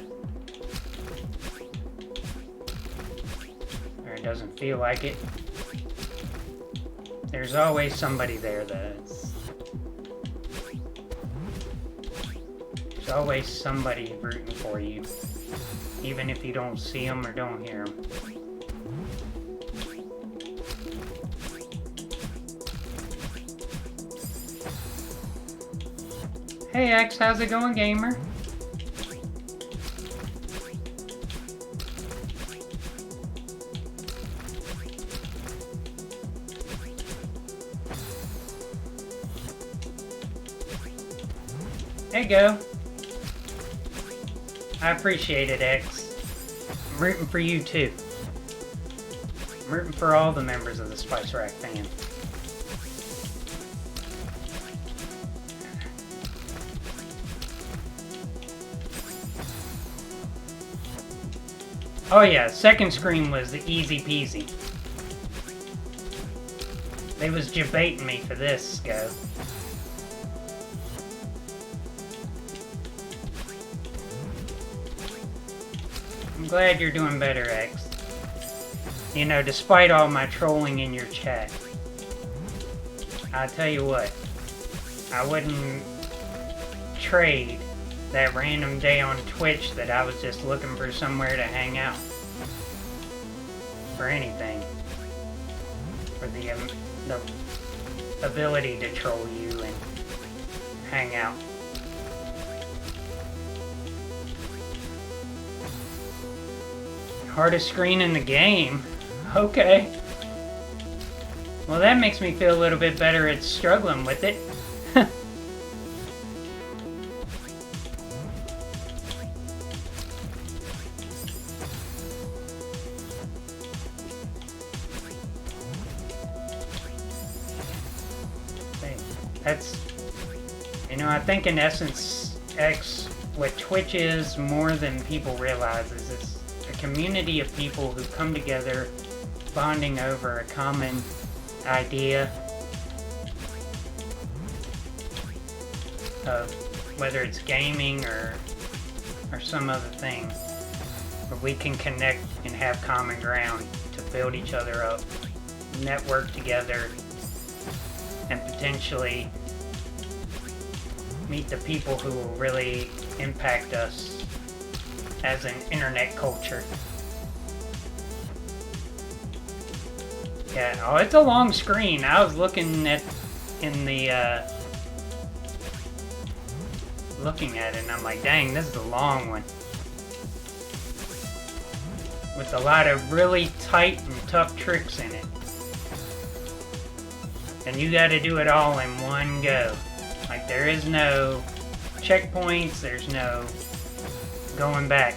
Or it doesn't feel like it. There's always somebody there that's... There's always somebody rooting for you, even if you don't see them or don't hear them. Hey X, how's it going, gamer? There you go. I appreciate it, X. I'm rooting for you too. I'm rooting for all the members of the Spice Rack fam. Oh yeah, second screen was easy peasy. They was debating me for this, go. I'm glad you're doing better, X. You know, despite all my trolling in your chat, I'll tell you what, I wouldn't trade that random day on Twitch that I was just looking for somewhere to hang out for anything. For the ability to troll you and hang out. Hardest screen in the game? Okay. Well, that makes me feel a little bit better at struggling with it. That's, you know, I think in essence, X, what Twitch is more than people realize is it's a community of people who come together, bonding over a common idea of whether it's gaming or some other thing, where we can connect and have common ground to build each other up, network together, and potentially meet the people who will really impact us as an internet culture. Yeah, oh, it's a long screen. I was looking at looking at it, and I'm like, dang, this is a long one. With a lot of really tight and tough tricks in it. And you gotta do it all in one go. Like, there is no checkpoints, there's no going back.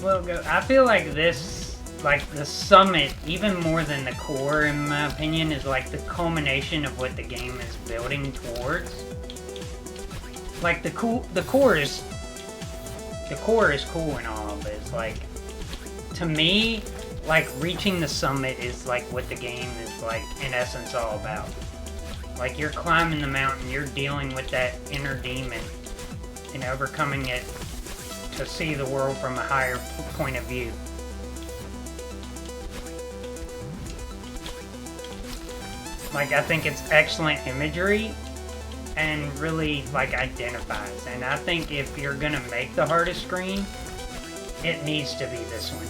Well, I feel like this, like the summit, even more than the core, in my opinion, is like the culmination of what the game is building towards. Like the core is cool and all, but it's like, to me, like reaching the summit is like what the game is like in essence all about. Like, you're climbing the mountain, you're dealing with that inner demon and overcoming it to see the world from a higher point of view. Like, I think it's excellent imagery and really, like, identifies. And I think if you're gonna make the hardest screen, it needs to be this one.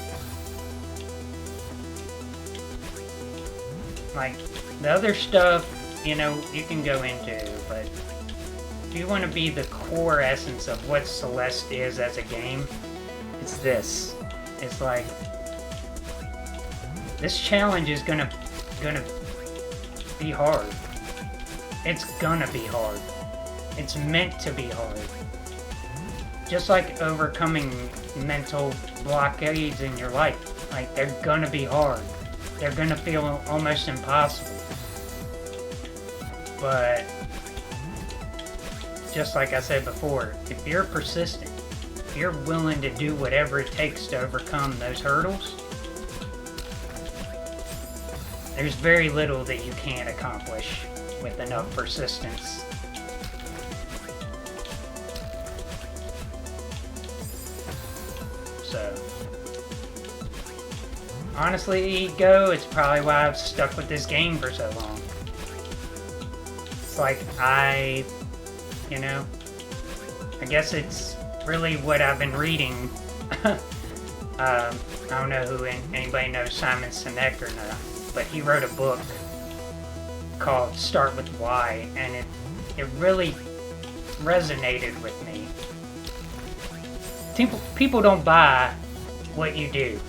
Like, the other stuff, you know, you can go into, but if you want to be the core essence of what Celeste is as a game, it's this. It's like, this challenge is gonna be hard. It's gonna be hard. It's meant to be hard. Just like overcoming mental blockades in your life. Like, they're gonna be hard. They're gonna feel almost impossible. But just like I said before, if you're persistent, if you're willing to do whatever it takes to overcome those hurdles, there's very little that you can't accomplish with enough persistence. So, honestly, Go, it's probably why I've stuck with this game for so long. It's like, you know, I guess it's really what I've been reading. I don't know who anybody knows Simon Sinek or not, but he wrote a book called Start With Why, and it really resonated with me. People don't buy what you do.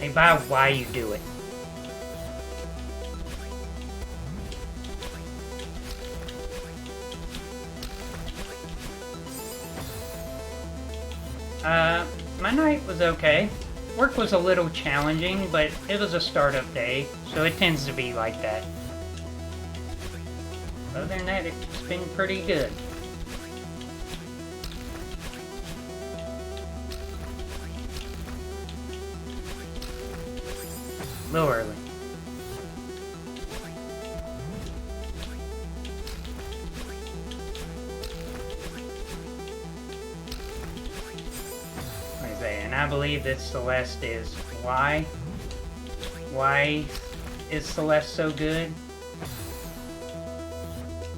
They buy why you do it. My night was okay. Work was a little challenging, but it was a startup day, so it tends to be like that. Other than that, it's been pretty good. A little early. And I believe that Celeste is why. Why is Celeste so good?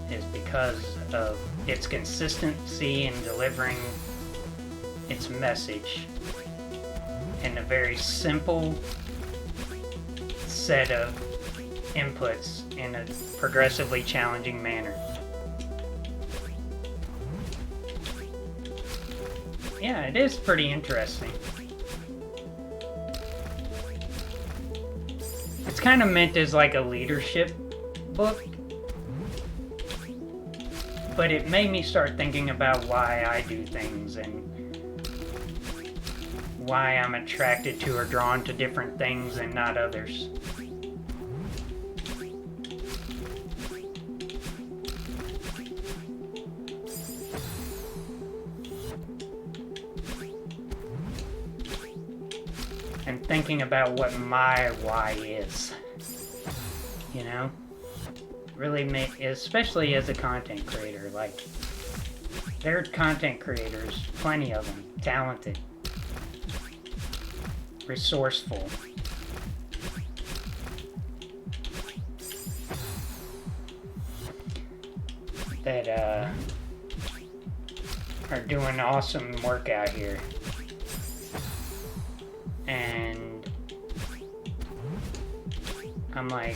Is because of its consistency in delivering its message in a very simple set of inputs in a progressively challenging manner. Yeah, it is pretty interesting. It's kind of meant as like a leadership book, but it made me start thinking about why I do things and why I'm attracted to or drawn to different things and not others. And thinking about what my why is, you know? Really especially as a content creator, like, there are content creators, plenty of them, talented, resourceful, that are doing awesome work out here. And I'm like,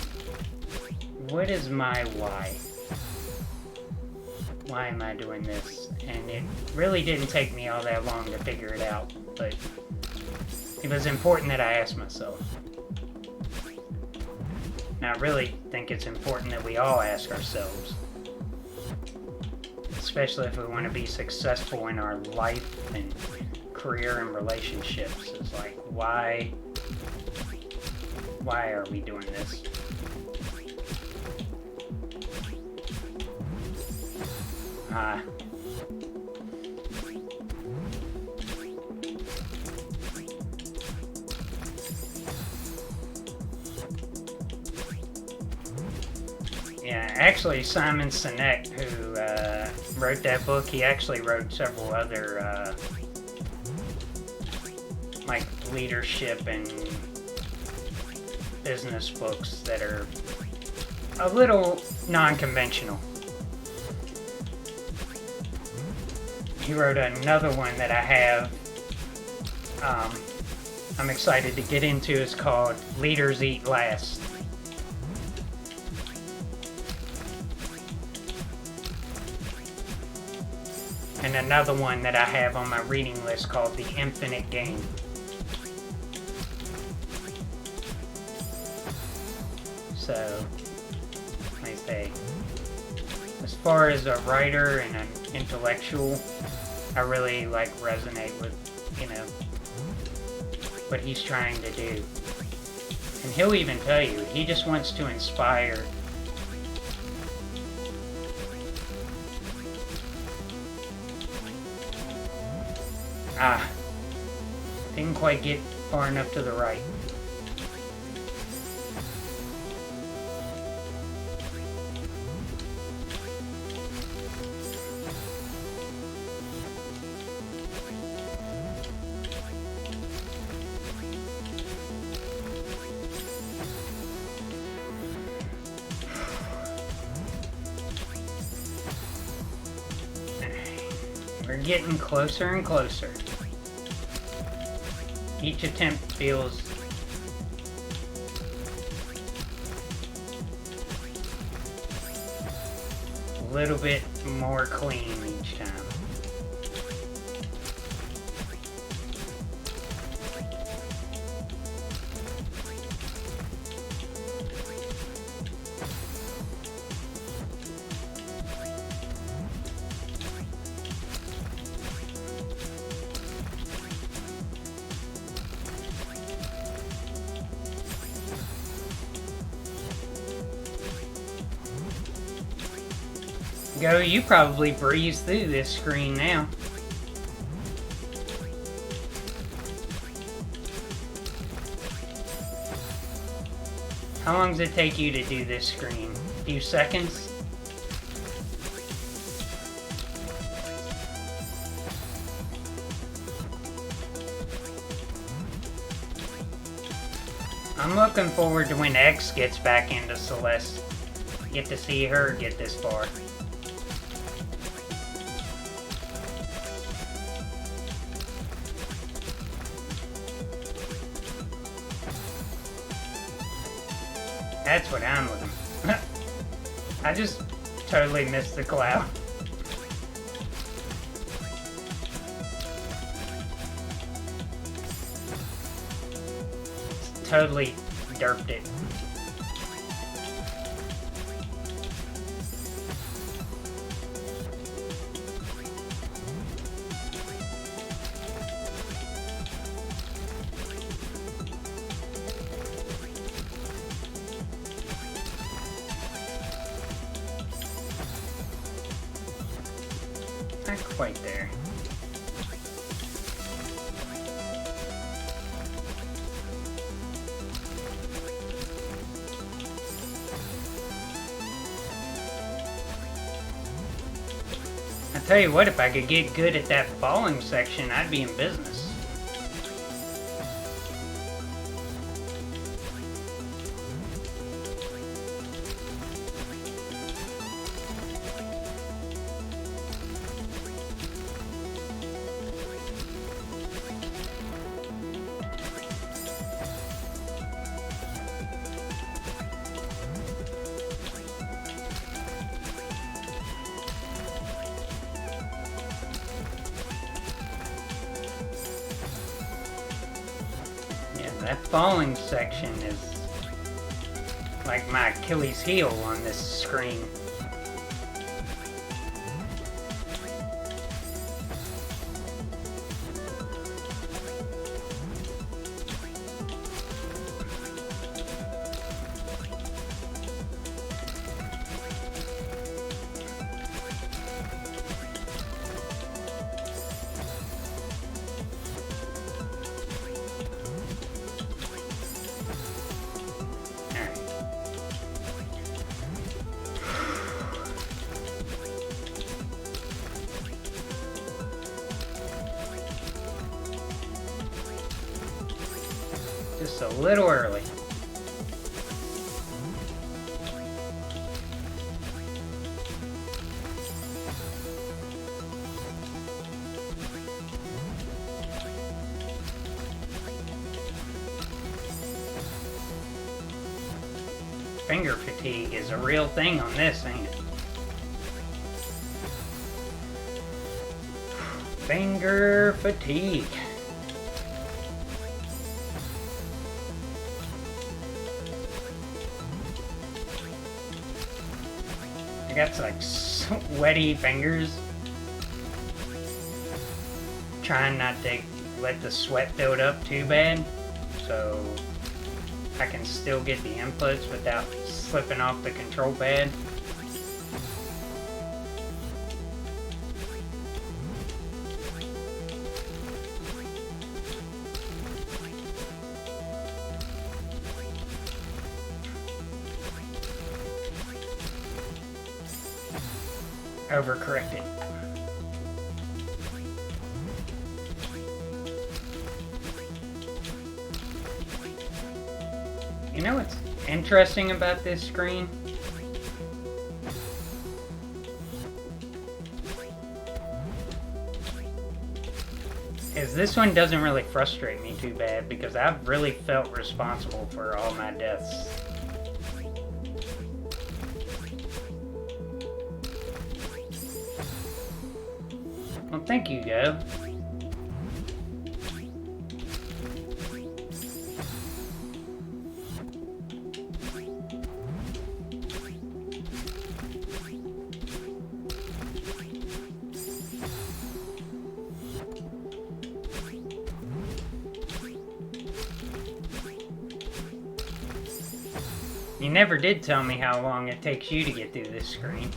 what is my why? Why am I doing this? And it really didn't take me all that long to figure it out, but it was important that I asked myself. And I really think it's important that we all ask ourselves, especially if we want to be successful in our life and career and relationships. It's like, why are we doing this? Yeah, actually Simon Sinek, who wrote that book, he actually wrote several other like leadership and business books that are a little non-conventional. He wrote another one that I have, I'm excited to get into. It's called Leaders Eat Last. And another one that I have on my reading list called The Infinite Game. So, like I say, as far as a writer and an intellectual, I really resonate with, what he's trying to do. And he'll even tell you, he just wants to inspire didn't quite get far enough to the right. We're getting closer and closer. Each attempt feels a little bit more clean each time. Go, you probably breeze through this screen now. How long does it take you to do this screen? A few seconds? I'm looking forward to when X gets back into Celeste. Get to see her get this far. That's what I'm looking for. I just totally missed the cloud. Totally derped it. Not quite there. I tell you what, if I could get good at that falling section, I'd be in business. That falling section is like my Achilles heel on this screen. Just a little early. Finger fatigue is a real thing on this, ain't it? Finger fatigue. I got like sweaty fingers. Trying not to let the sweat build up too bad, so I can still get the inputs without slipping off the control pad. Overcorrected. You know what's interesting about this screen? Is this one doesn't really frustrate me too bad because I've really felt responsible for all my deaths. Well, thank you, Go. You never did tell me how long it takes you to get through this screen.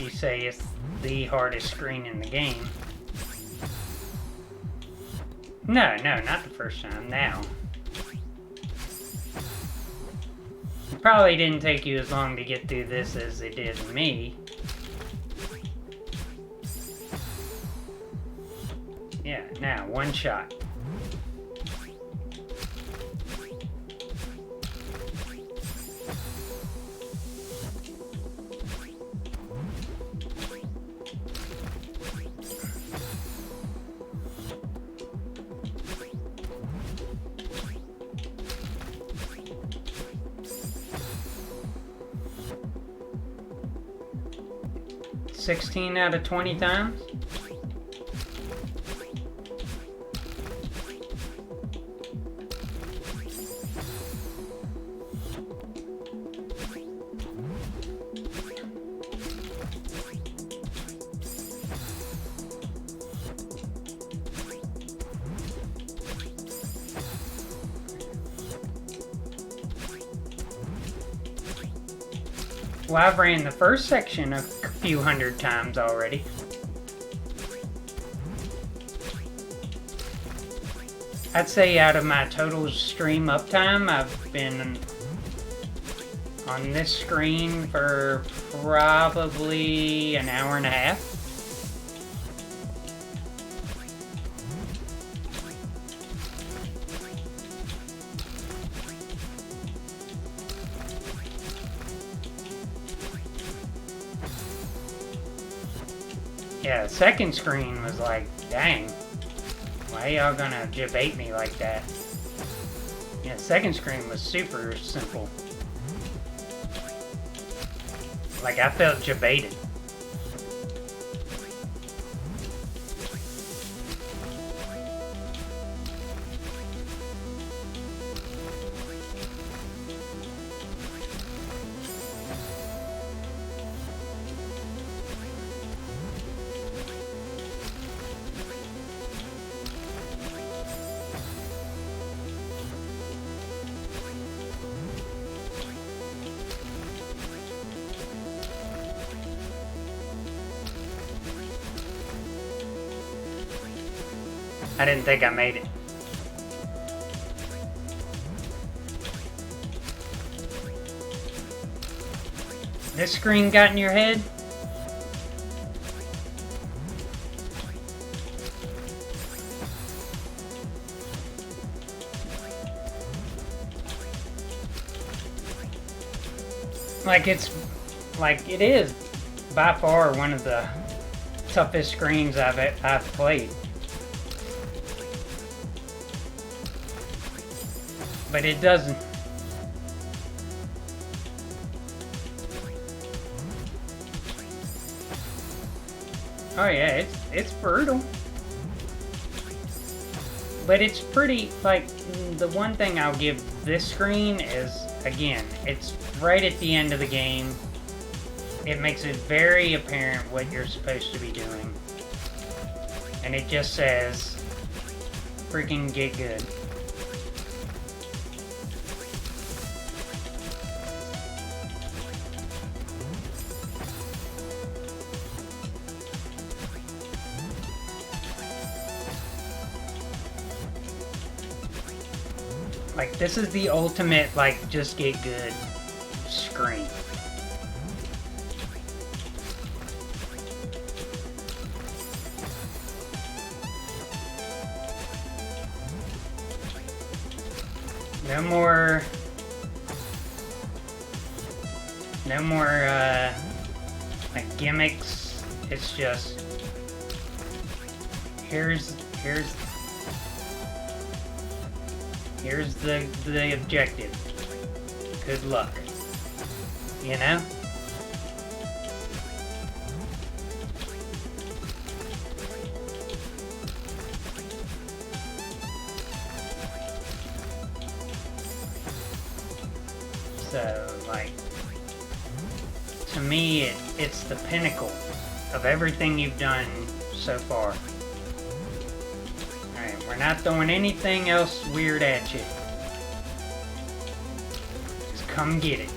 You say it's the hardest screen in the game. No, not the first time, now. It probably didn't take you as long to get through this as it did me. Yeah, now, one shot. $16 out of 20 times? Well, I've ran the first section a few hundred times already. I'd say out of my total stream uptime, I've been on this screen for probably an hour and a half. Yeah, the second screen was like, dang, why y'all gonna debate me like that? Yeah, the second screen was super simple. Like, I felt debated. I didn't think I made it. This screen got in your head? Like it is by far one of the toughest screens I've played. But it doesn't. Oh yeah, it's brutal. But it's pretty, like, the one thing I'll give this screen is, again, it's right at the end of the game. It makes it very apparent what you're supposed to be doing. And it just says, freaking get good. Like, this is the ultimate, like, just get good screen. No more, like, gimmicks. It's just, here's the objective. Good luck. You know? So, like, to me, it's the pinnacle of everything you've done so far. Alright, we're not throwing anything else weird at you. Just come get it.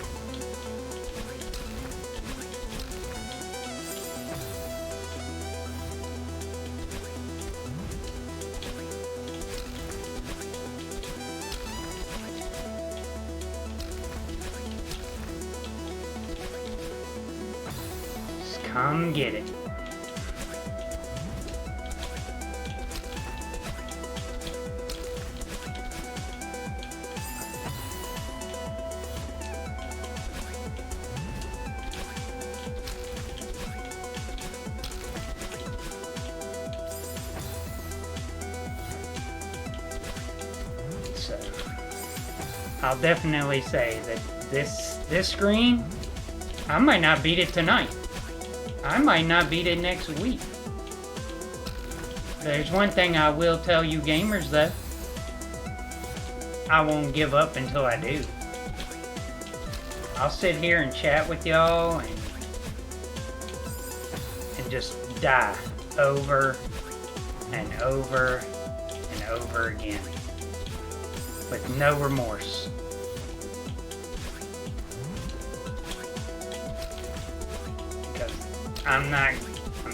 Just come get it. So, I'll definitely say that this screen, I might not beat it tonight. I might not beat it next week. There's one thing I will tell you gamers though. I won't give up until I do. I'll sit here and chat with y'all and just die over and over and over again. With no remorse. I'm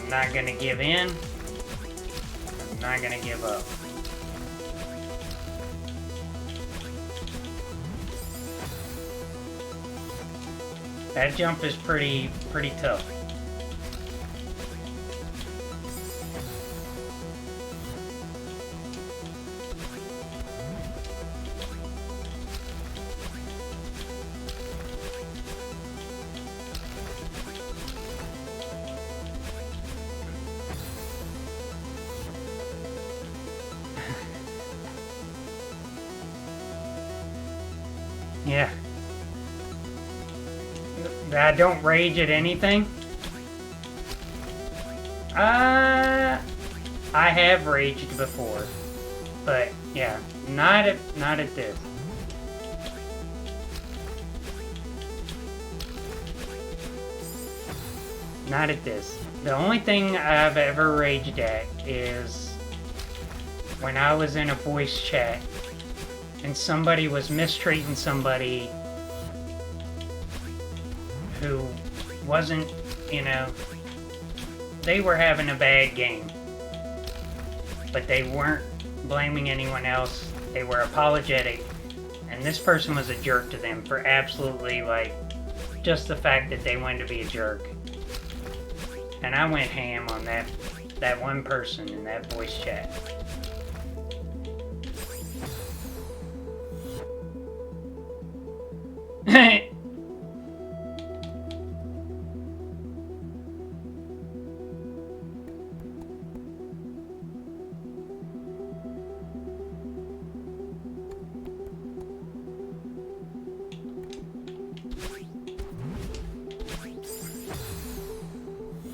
not gonna give in. I'm not gonna give up. That jump is pretty tough. Yeah. I don't rage at anything. I have raged before, but yeah, not at this. Not at this. The only thing I've ever raged at is when I was in a voice chat and somebody was mistreating somebody who wasn't, they were having a bad game, but they weren't blaming anyone else. They were apologetic, and this person was a jerk to them for absolutely, just the fact that they wanted to be a jerk. And I went ham on that one person in that voice chat.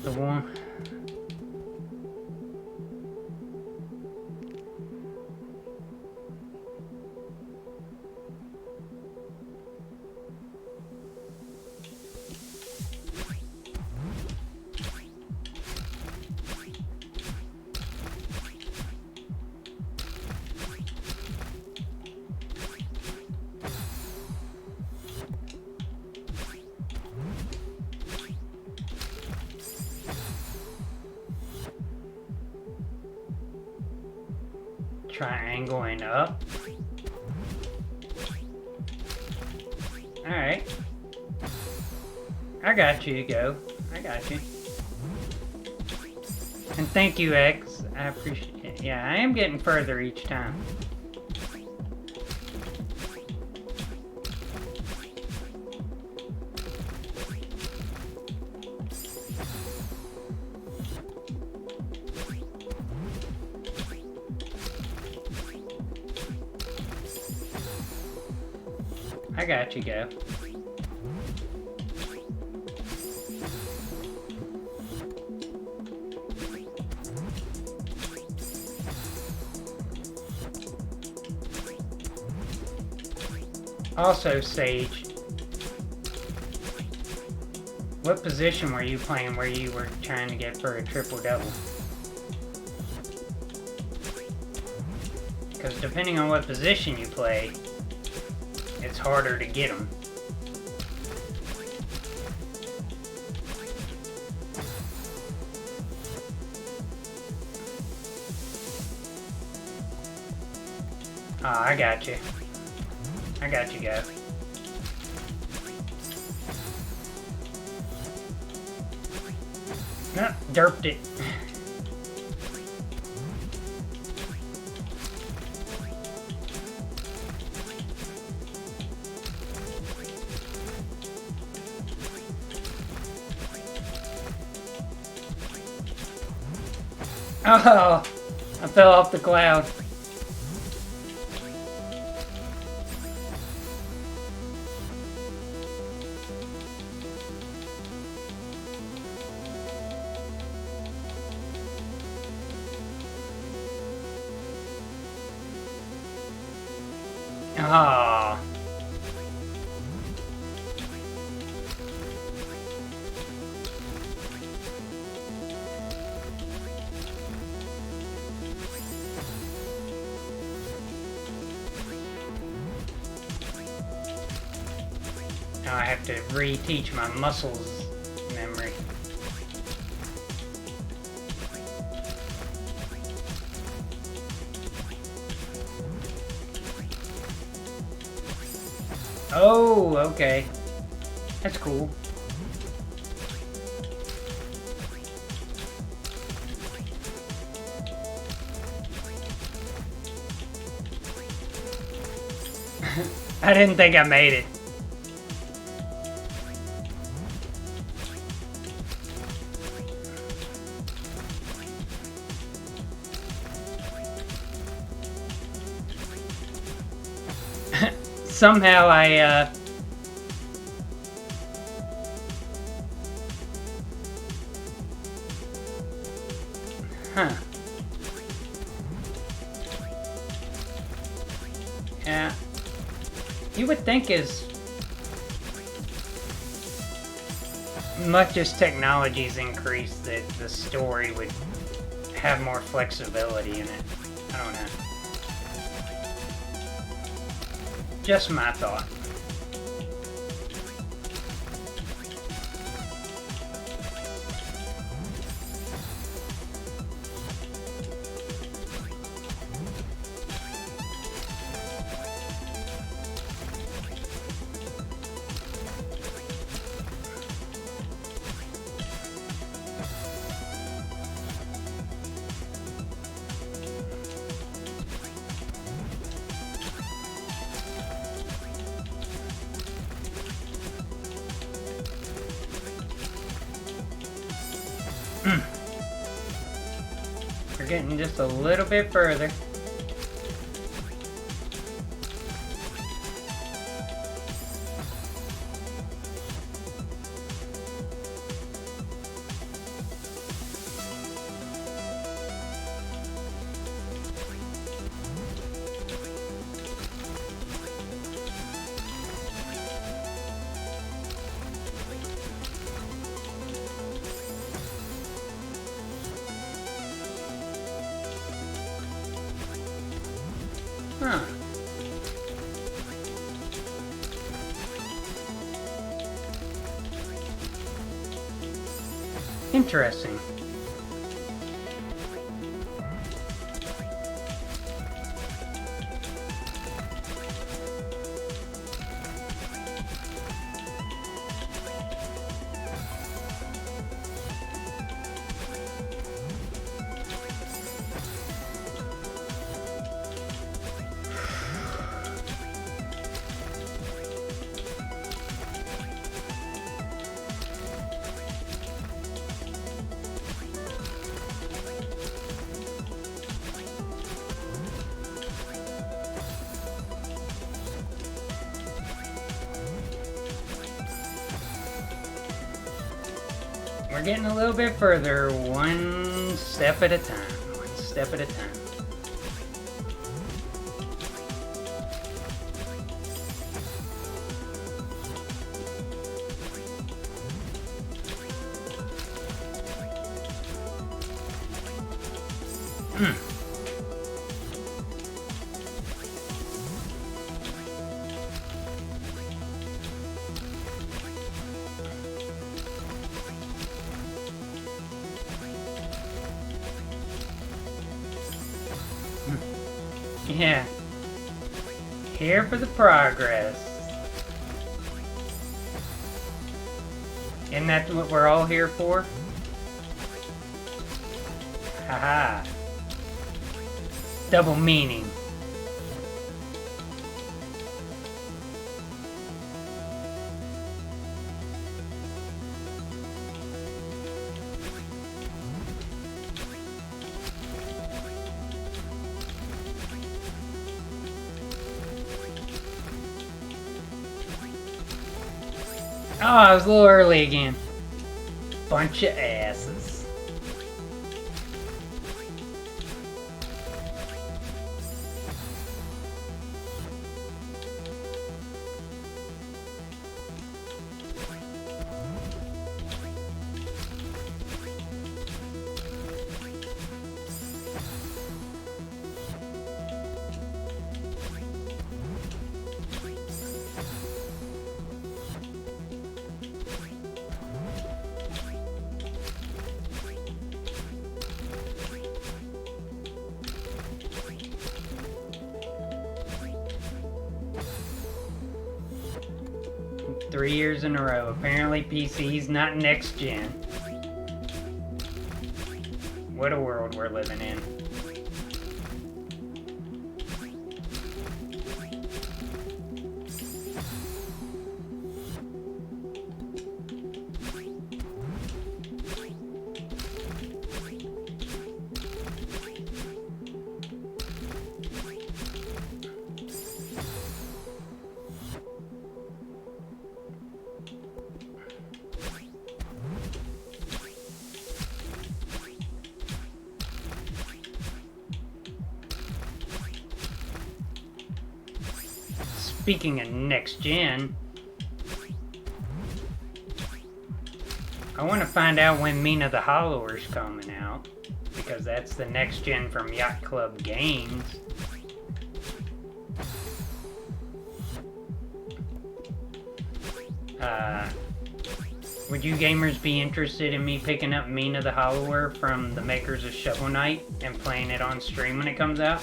The one. Triangling up. Alright. I got you, Go. I got you. And thank you, X. I appreciate it. Yeah, I am getting further each time. I got you, Go. Also, Sage, what position were you playing where you were trying to get for a triple-double? Because depending on what position you play, it's harder to get them. Oh, I got you. I got you, guys. No, derped it. Oh, I fell off the cloud. Oh. Now I have to reteach my muscles memory. Oh, okay. That's cool. I didn't think I made it. Somehow huh. Yeah. You would think as much as technology's increased that the story would have more flexibility in it. I don't know. Just my thought. We're getting just a little bit further. Huh. Interesting. We're getting a little bit further, one step at a time. One step at a time. Yeah. Here for the progress. Isn't that what we're all here for? Haha. Double meaning. Oh, I was a little early again. Bunch of asses. 3 years in a row. Apparently PC's not next gen. What a world we're living in. Speaking of next gen, I want to find out when Mina the Hollower's coming out, because that's the next gen from Yacht Club Games. Would you gamers be interested in me picking up Mina the Hollower from the makers of Shovel Knight and playing it on stream when it comes out?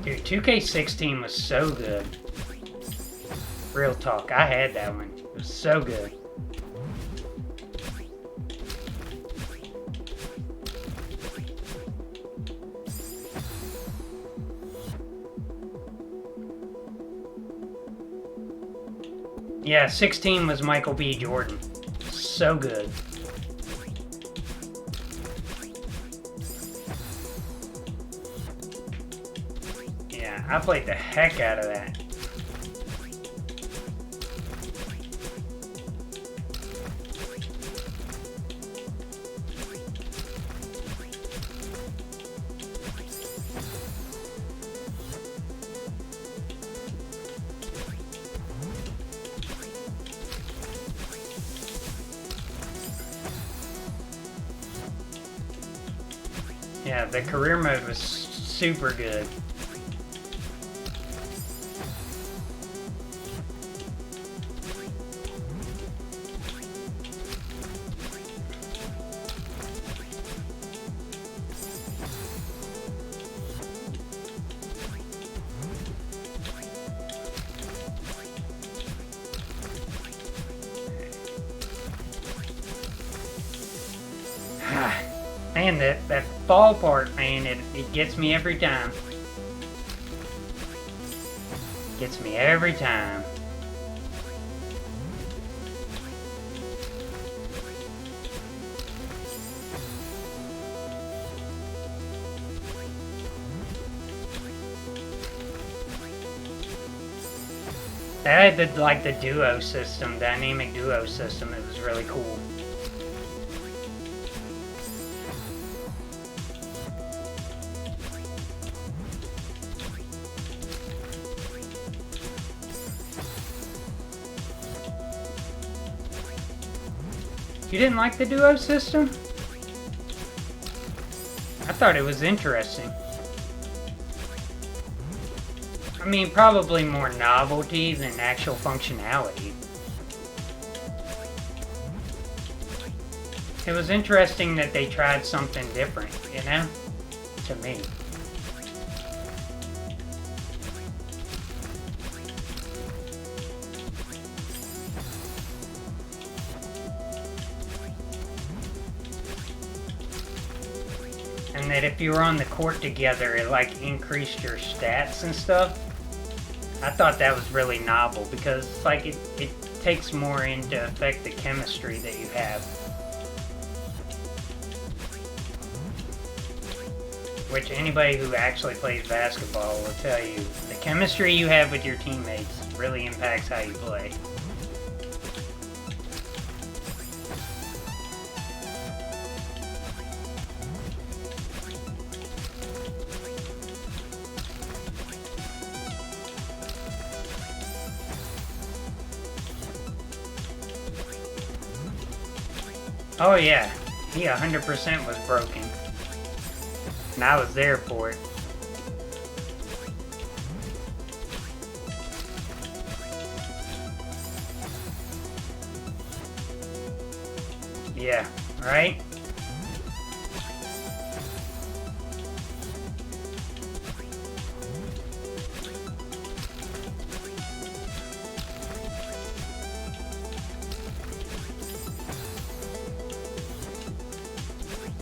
Dude, 2K16 was so good. Real talk, I had that one. It was so good. Yeah, 16 was Michael B. Jordan. So good. Yeah, I played the heck out of that. Yeah, the career mode was super good. Man, that fall part, man, it gets me every time. Gets me every time. That had the duo system, dynamic duo system. It was really cool. You didn't like the duo system? I thought it was interesting. I mean, probably more novelty than actual functionality. It was interesting that they tried something different, you know? To me. And that if you were on the court together, it like increased your stats and stuff. I thought that was really novel because like it takes more into effect the chemistry that you have. Which anybody who actually plays basketball will tell you, the chemistry you have with your teammates really impacts how you play. Oh yeah, he 100% was broken. And I was there for it. Yeah, right?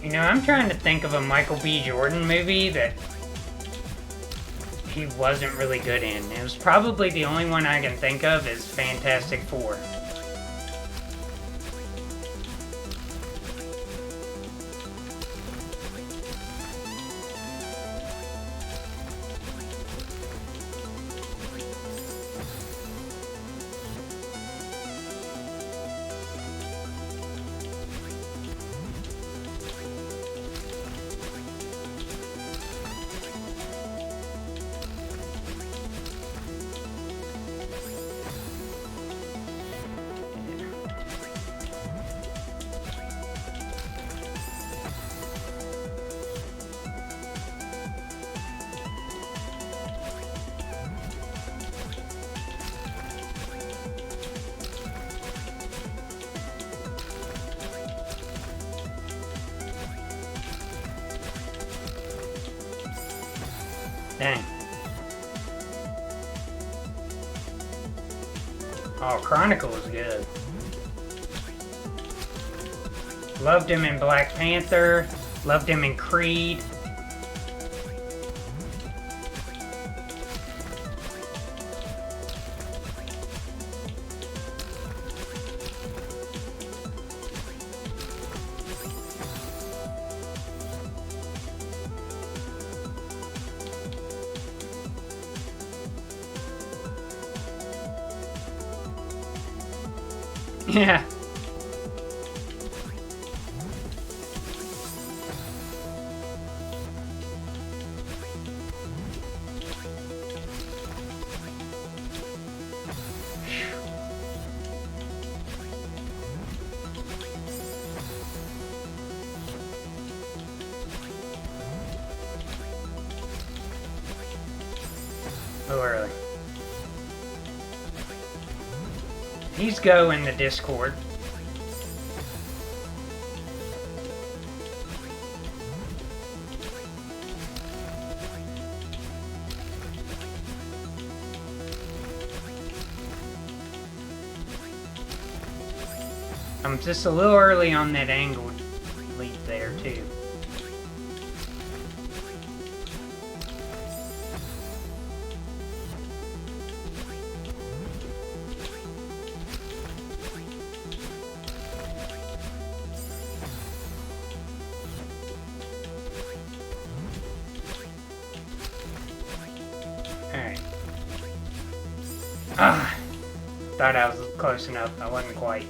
You know, I'm trying to think of a Michael B. Jordan movie that he wasn't really good in. It was probably the only one I can think of is Fantastic Four. Dang. Oh, Chronicle was good. Loved him in Black Panther. Loved him in Creed. Yeah. Oh, early. He's go in the Discord. I'm just a little early on that angled leap there, too. Alright. Ah! Thought I was close enough. I wasn't quite.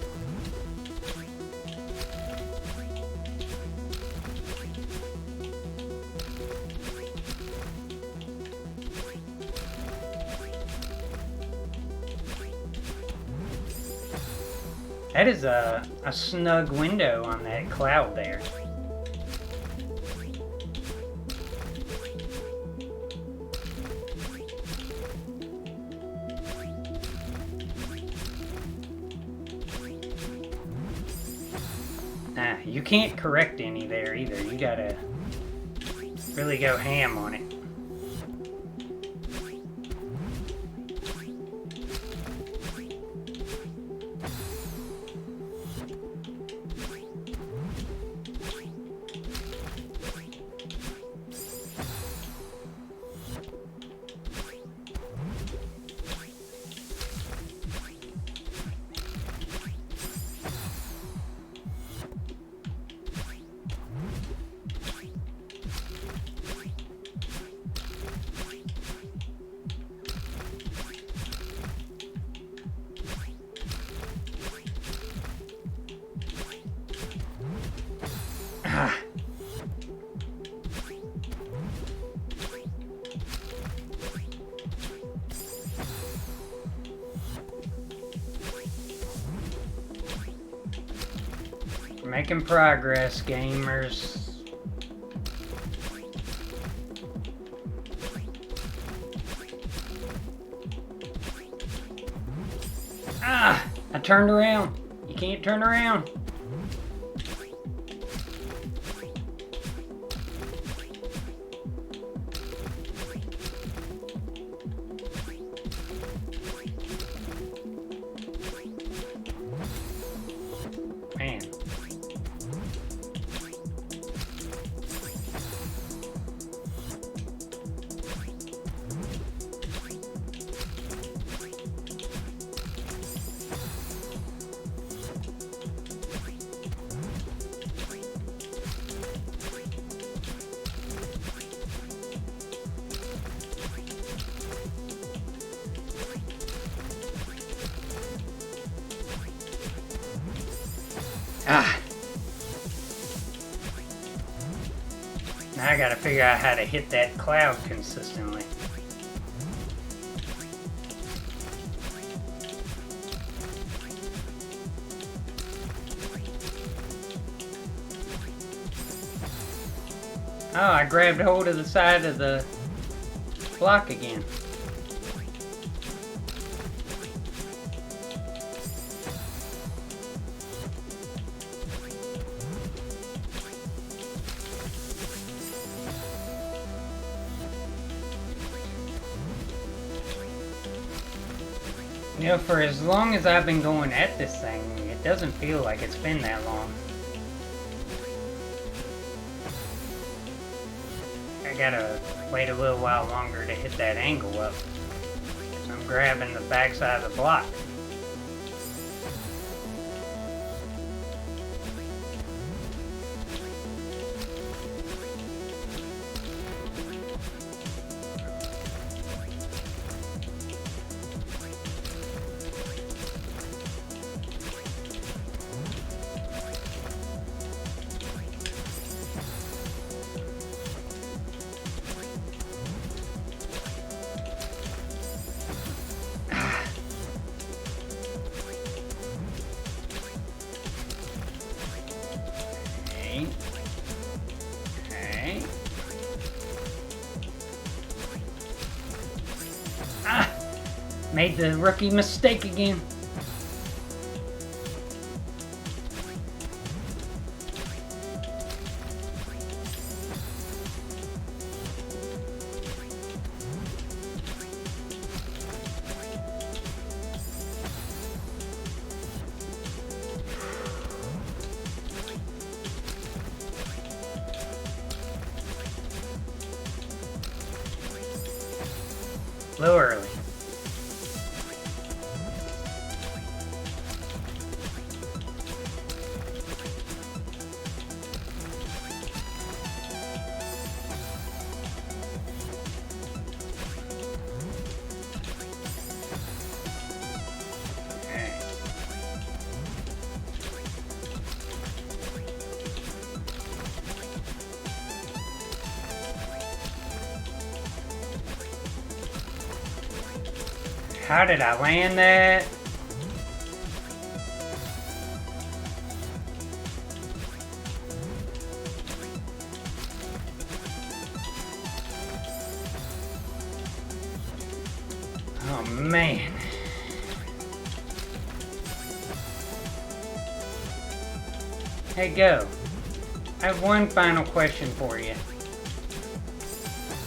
That is a snug window on that cloud there. Nah, you can't correct any there either. You gotta really go ham on it. Making progress, gamers. Ah! I turned around. You can't turn around. Man. Ah! Now I gotta figure out how to hit that cloud consistently. Oh, I grabbed hold of the side of the block again. You know, for as long as I've been going at this thing, it doesn't feel like it's been that long. I gotta wait a little while longer to hit that angle up. So I'm grabbing the backside of the block. Okay. Ah! Made the rookie mistake again. A little early. Okay. How did I land that? Oh man. Hey, go. I have one final question for you.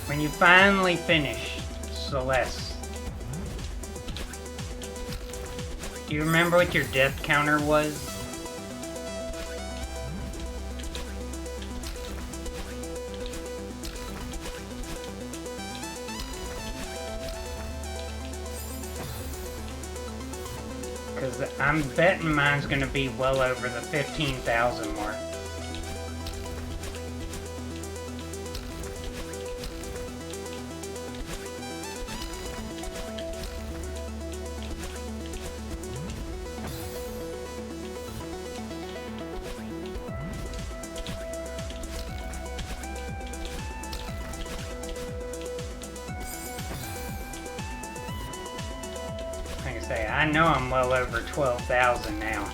When you finally finish Celeste, do you remember what your death counter was? Because I'm betting mine's going to be well over the 15,000 mark. Like I say, I know I'm well over 12,000 now.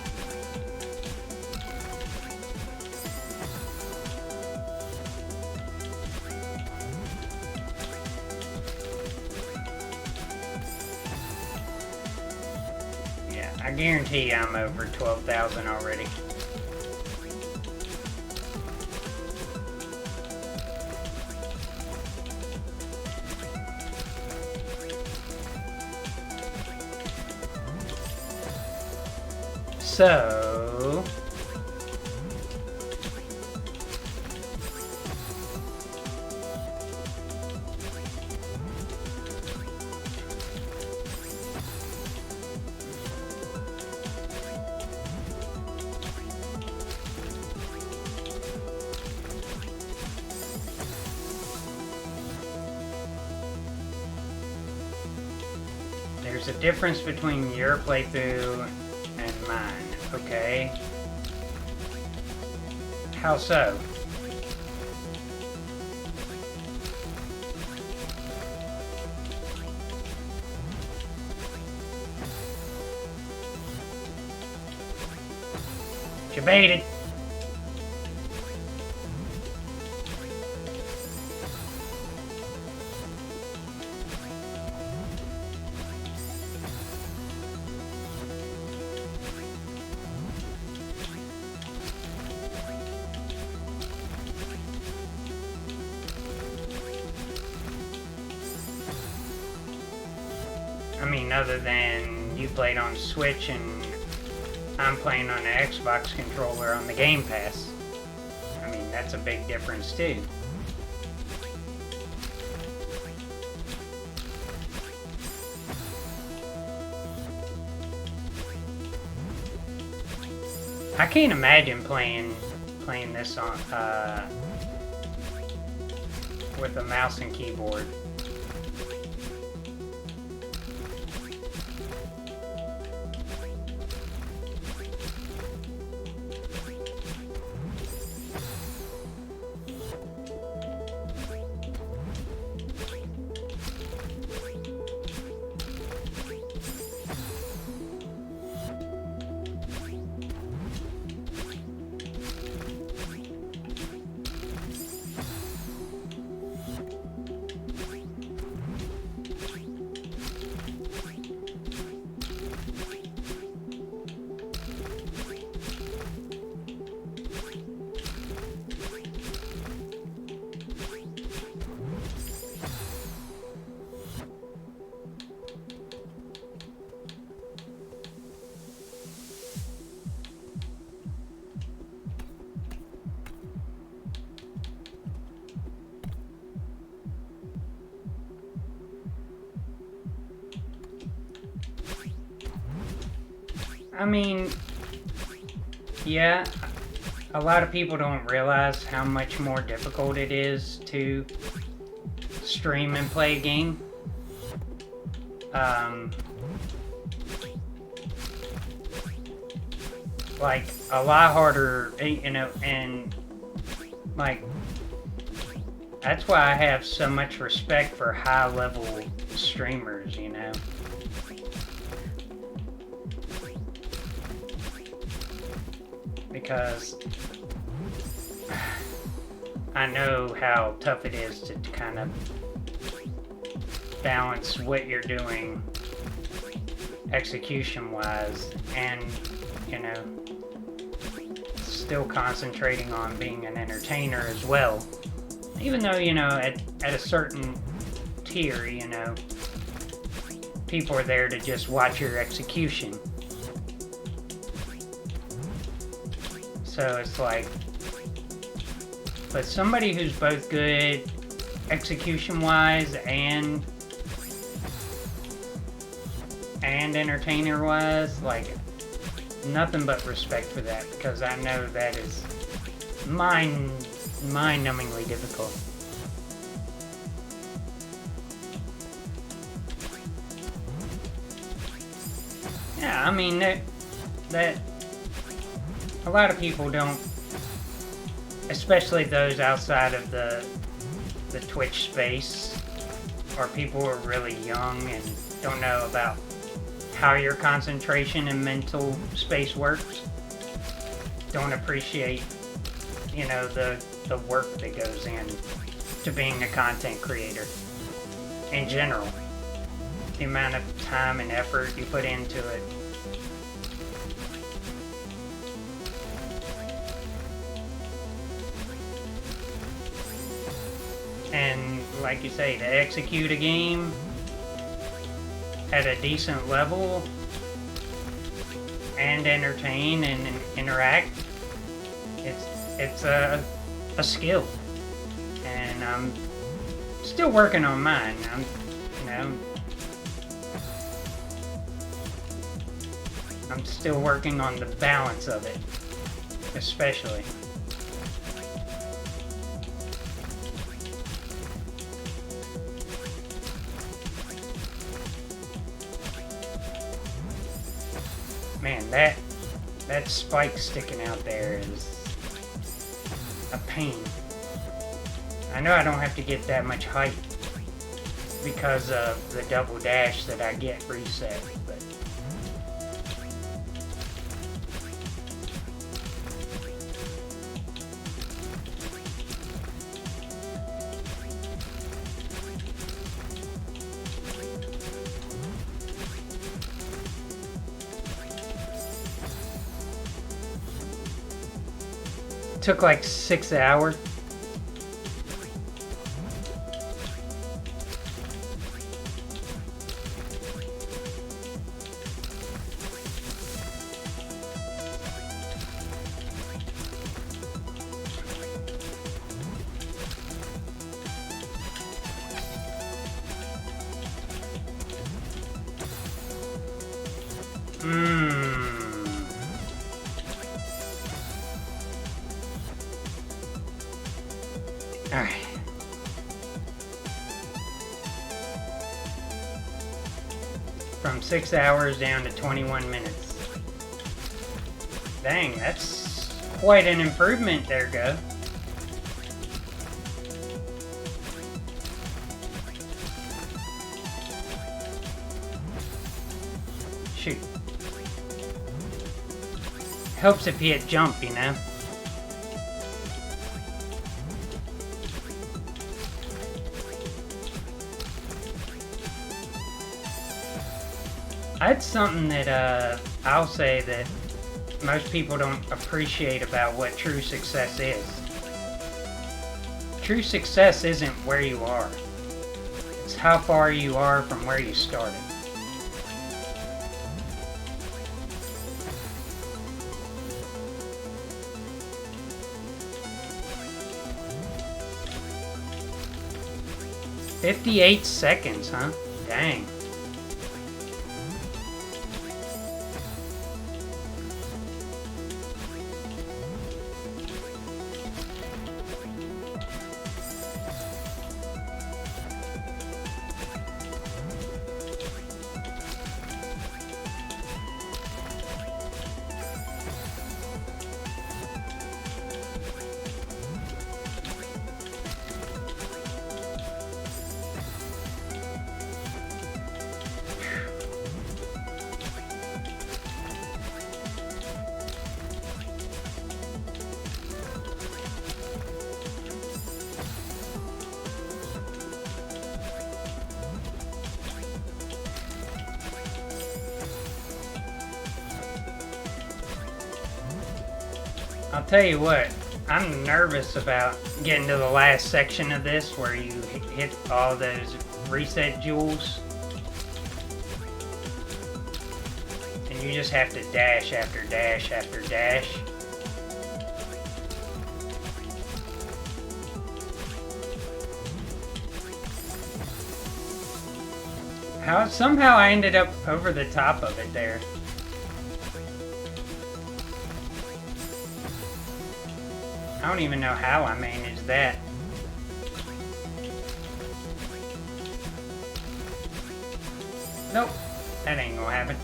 Yeah, I guarantee I'm over 12,000 already. So, there's a difference between your playthrough and mine, okay? How so? You baited. I mean, other than you played on Switch and I'm playing on an Xbox controller on the Game Pass. I mean, that's a big difference too. I can't imagine playing this on with a mouse and keyboard. I mean, yeah, a lot of people don't realize how much more difficult it is to stream and play a game. Like, a lot harder, you know, and, like, that's why I have so much respect for high-level streamers, you know? Because I know how tough it is to kind of balance what you're doing execution-wise and, you know, still concentrating on being an entertainer as well. Even though, you know, at a certain tier, you know, people are there to just watch your execution. So it's like, but somebody who's both good execution-wise and entertainer-wise, like, nothing but respect for that, because I know that is mind-numbingly difficult. Yeah, I mean, that a lot of people don't, especially those outside of the Twitch space, or people who are really young and don't know about how your concentration and mental space works, don't appreciate, you know, the work that goes in to being a content creator in general. The amount of time and effort you put into it. And like you say, to execute a game at a decent level and entertain and interact, it's a skill. And I'm still working on mine. I'm still working on the balance of it, especially. Man, that spike sticking out there is a pain. I know I don't have to get that much height because of the double dash that I get reset, but it took like 6 hours. Alright. From 6 hours down to 21 minutes. Dang, that's quite an improvement there, Go. Shoot. Helps if you hit jump, you know? That's something that I'll say that most people don't appreciate about what true success is. True success isn't where you are. It's how far you are from where you started. "58 seconds, huh? Dang. I'll tell you what, I'm nervous about getting to the last section of this where you hit all those reset jewels. And you just have to dash after dash after dash. Somehow I ended up over the top of it there. I don't even know how I managed that. Nope, that ain't gonna happen.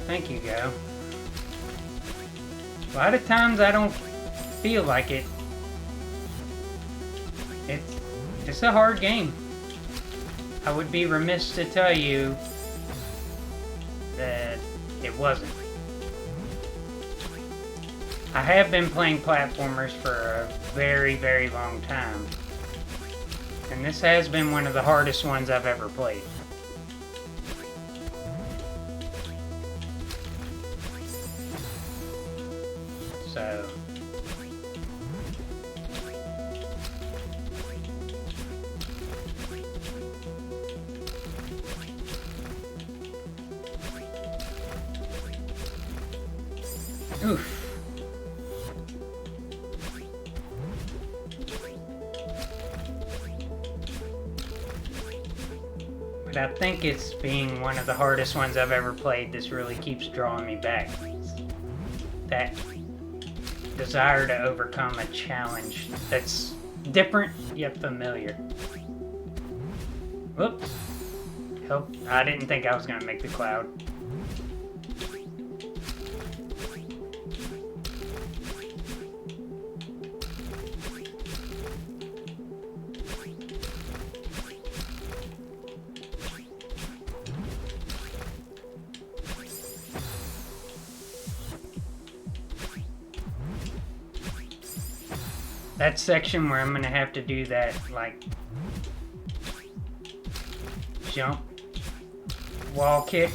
Thank you, Go. A lot of times I don't feel like it. It's a hard game. I would be remiss to tell you that it wasn't. I have been playing platformers for a very, very long time. And this has been one of the hardest ones I've ever played. So oof. But I think it's being one of the hardest ones I've ever played. This really keeps drawing me back. That desire to overcome a challenge that's different yet familiar. Whoops. Help. I didn't think I was going to make the cloud. That section where I'm going to have to do that, like, jump wall kick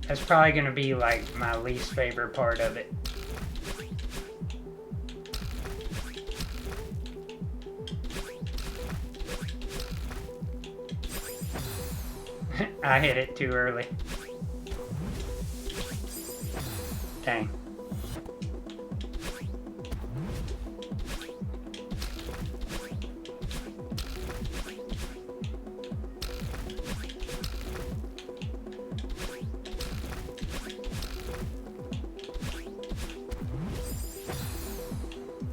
that's probably going to be, like, my least favorite part of it. I hit it too early. Dang.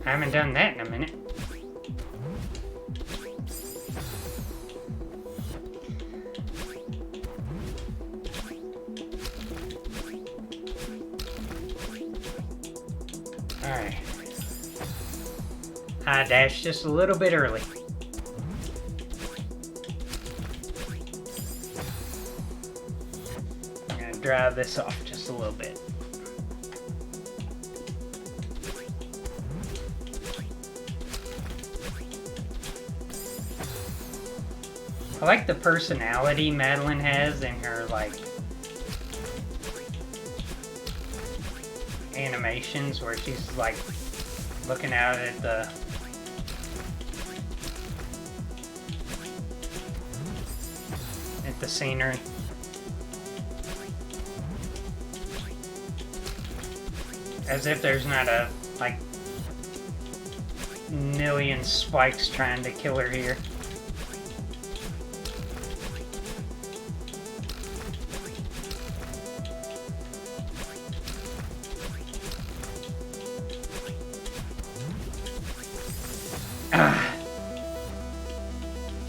I haven't done that in a minute. Alright. I dashed just a little bit early. I'm gonna drive this off just a little bit. I like the personality Madeline has in her, like, animations where she's, like, looking out at the scenery. As if there's not a, like, million spikes trying to kill her here.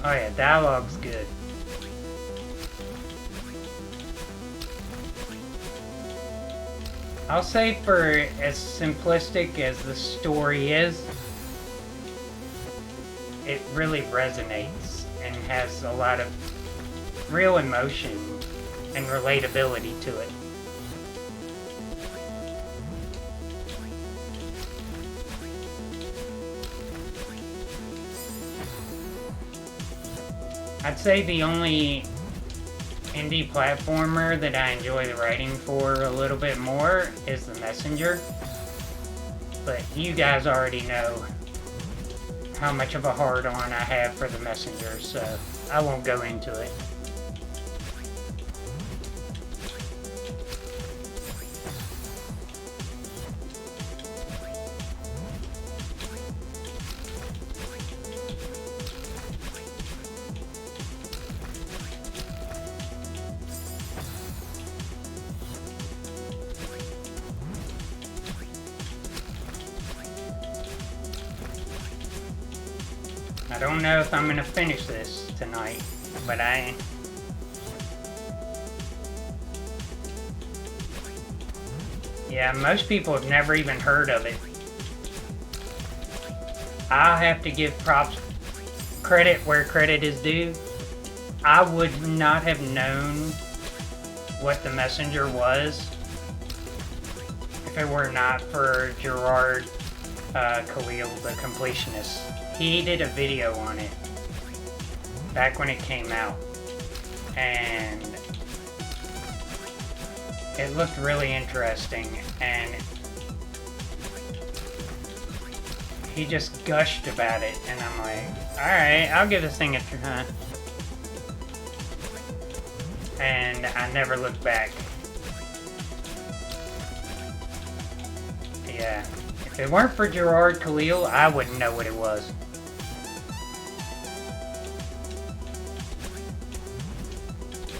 Oh yeah, dialogue's good. I'll say for as simplistic as the story is, it really resonates and has a lot of real emotion and relatability to it. I'd say the only indie platformer that I enjoy the writing for a little bit more is The Messenger. But you guys already know how much of a hard-on I have for The Messenger, so I won't go into it. I don't know if I'm gonna finish this tonight, but yeah, most people have never even heard of it. I'll have to give credit where credit is due. I would not have known what The Messenger was if it were not for Gerard Khalil, the completionist. He did a video on it back when it came out, and it looked really interesting, and he just gushed about it, and I'm like, alright, I'll give this thing a try. And I never looked back. Yeah, if it weren't for Gerard Khalil, I wouldn't know what it was.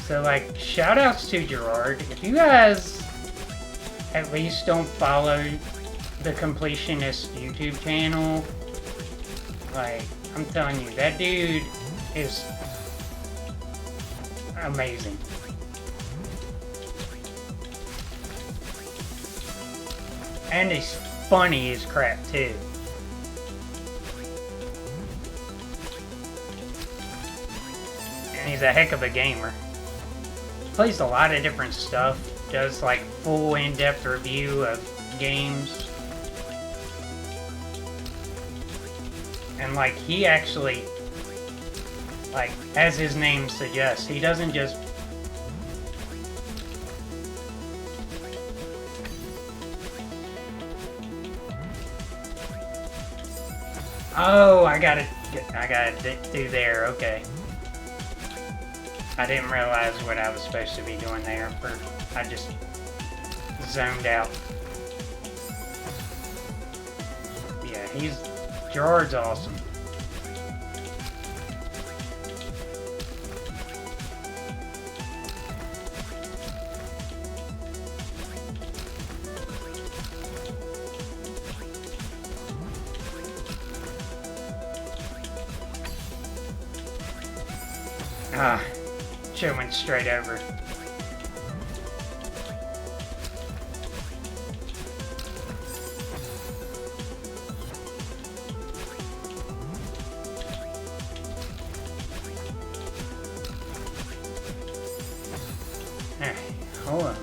So, like, shout outs to Gerard. If you guys at least don't follow the Completionist YouTube channel. Like, I'm telling you, that dude is amazing. And he's funny as crap, too. And he's a heck of a gamer. Plays a lot of different stuff. Does like full in-depth review of games. And like he actually, like as his name suggests, he doesn't just oh, I gotta do there, okay. I didn't realize what I was supposed to be doing there. I just zoned out. Yeah, Gerard's awesome. Shit went straight over. Hold on.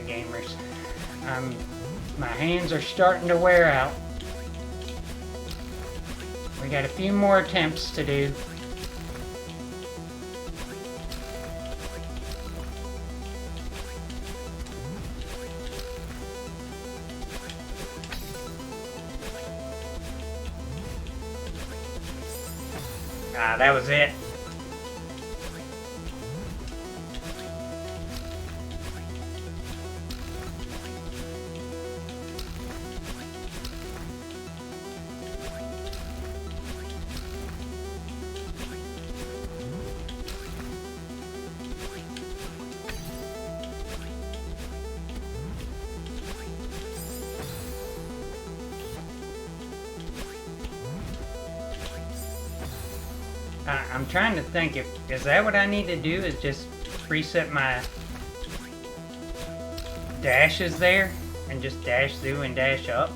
Gamers. My hands are starting to wear out. We got a few more attempts to do. That was it. I'm trying to think is that what I need to do, is just reset my dashes there and just dash through and dash up?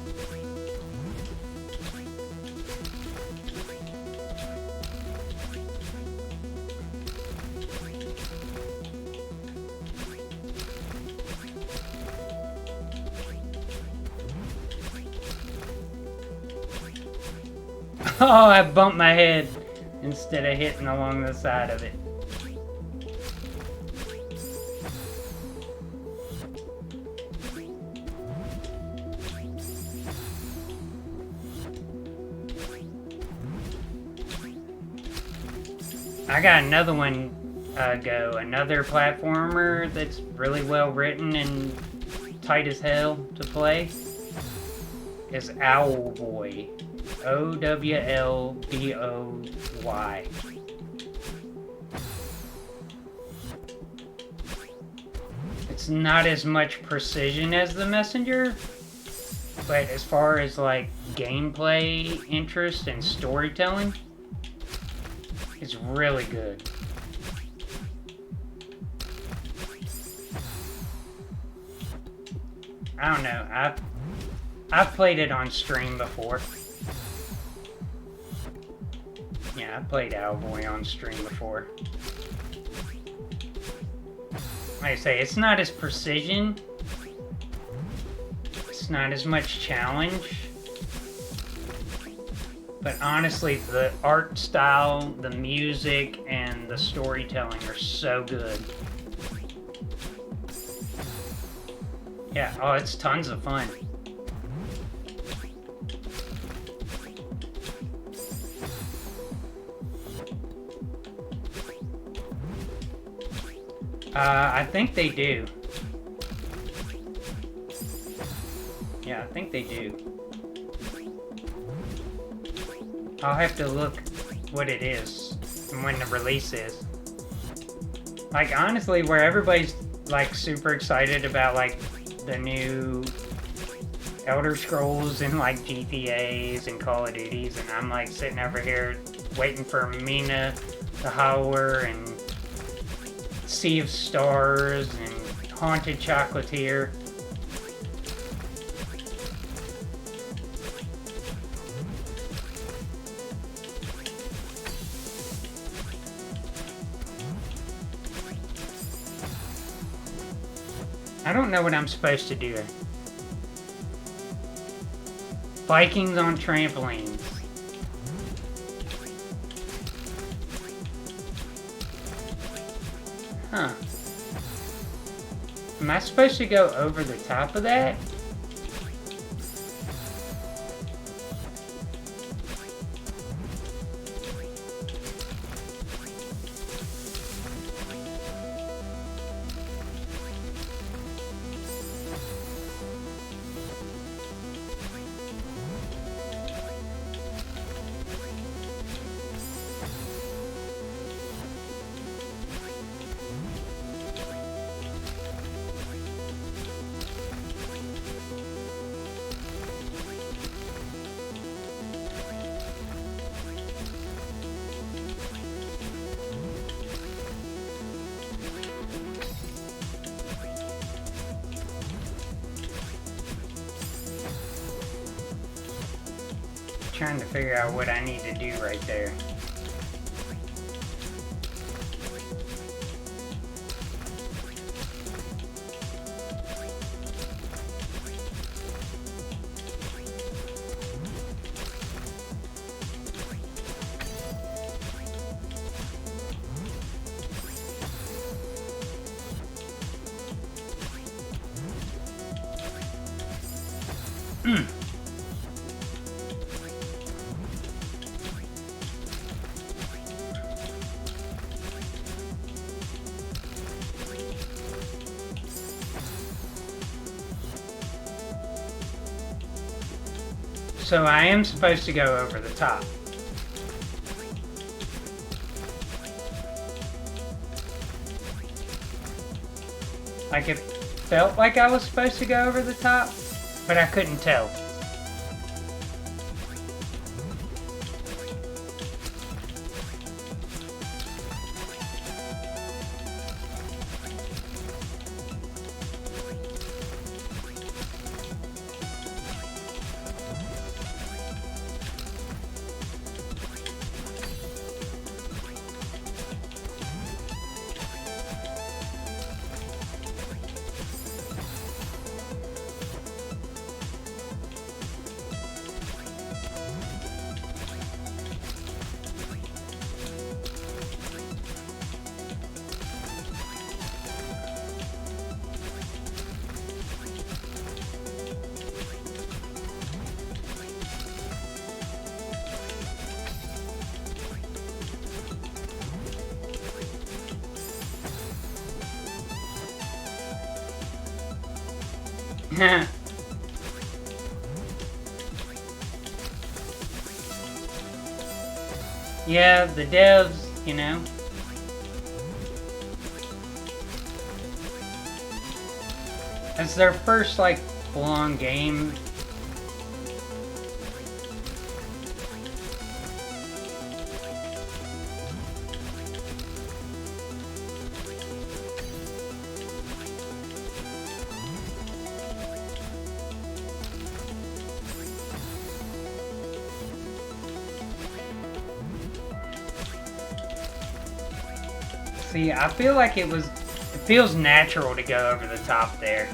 Oh, I bumped my head instead of hitting along the side of it. I got another one another platformer that's really well written and tight as hell to play. Is Owlboy. Owlboy. It's not as much precision as the Messenger, but as far as like gameplay interest and storytelling, it's really good. I don't know, I've played it on stream before. Yeah, I played Owlboy on stream before. Like I say, it's not as precision. It's not as much challenge. But honestly, the art style, the music, and the storytelling are so good. Yeah, oh, it's tons of fun. I think they do. Yeah, I think they do. I'll have to look what it is and when the release is. Like, honestly, where everybody's, like, super excited about, like, the new Elder Scrolls and, like, GTAs and Call of Duties, and I'm, like, sitting over here waiting for Mina the Howler and Sea of Stars and Haunted Chocolatier. I don't know what I'm supposed to do. Vikings on trampolines. Huh. Am I supposed to go over the top of that? Trying to figure out what I need to do right there. So I am supposed to go over the top. Like, it felt like I was supposed to go over the top, but I couldn't tell. Yeah, the devs, you know. It's their first, like, full-on game. See, I feel like it feels natural to go over the top there.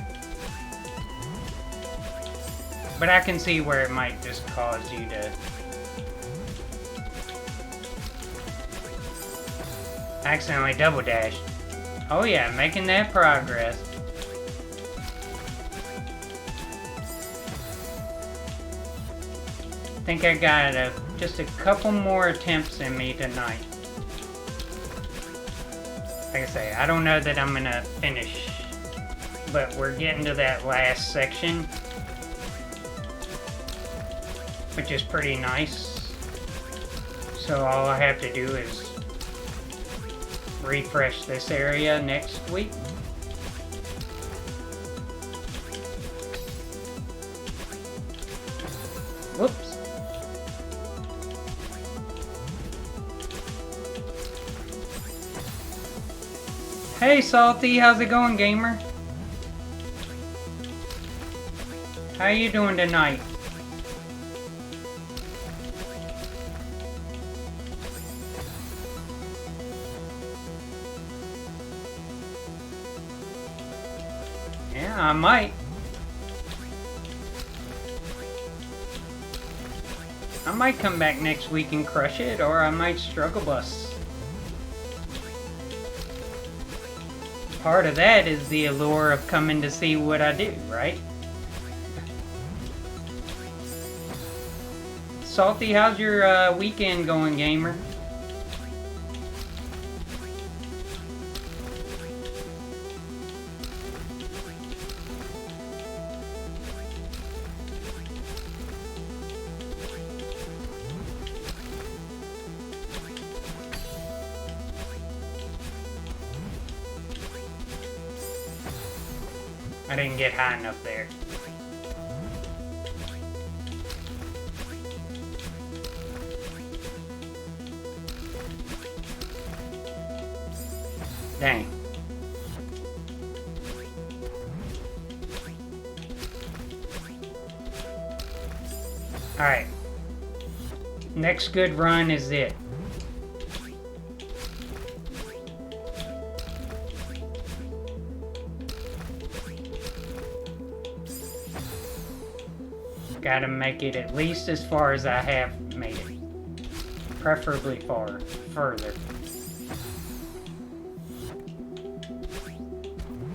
But I can see where it might just cause you to accidentally double dash. Oh yeah, making that progress. I think I got just a couple more attempts in me tonight. Like I say, I don't know that I'm gonna finish, but we're getting to that last section. which is pretty nice. So all I have to do is refresh this area next week. Whoops. Hey Salty, how's it going, gamer? How you doing tonight? Yeah, I might. I might come back next week and crush it, or I might struggle bus. Part of that is the allure of coming to see what I do, right? Salty, how's your weekend going, gamer? I didn't get high enough there. Dang. Alright. Next good run is it. Gotta make it at least as far as I have made it. Preferably further.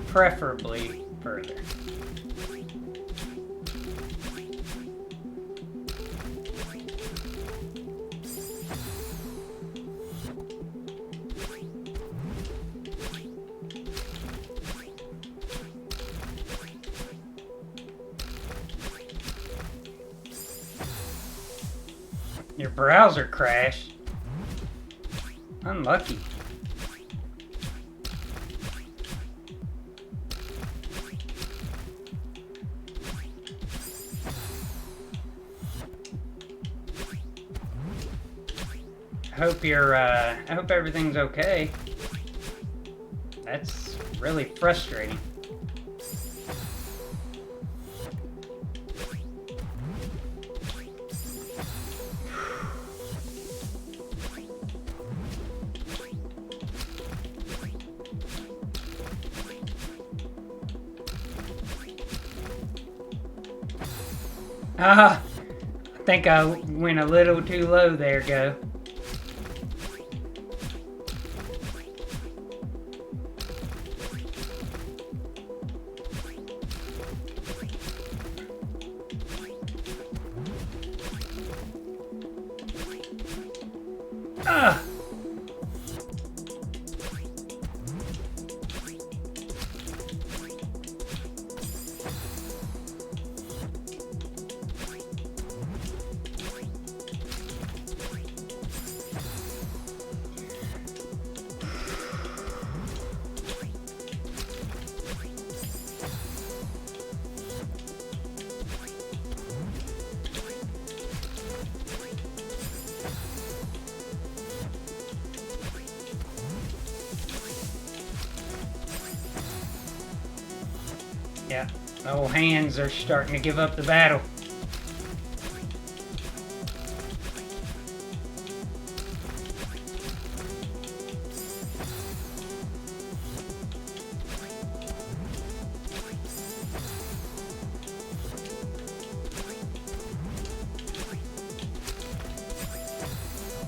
Preferably further. Your browser crashed. Unlucky. I hope everything's okay. That's really frustrating. I think I went a little too low there, Go. Yeah, old hands are starting to give up the battle.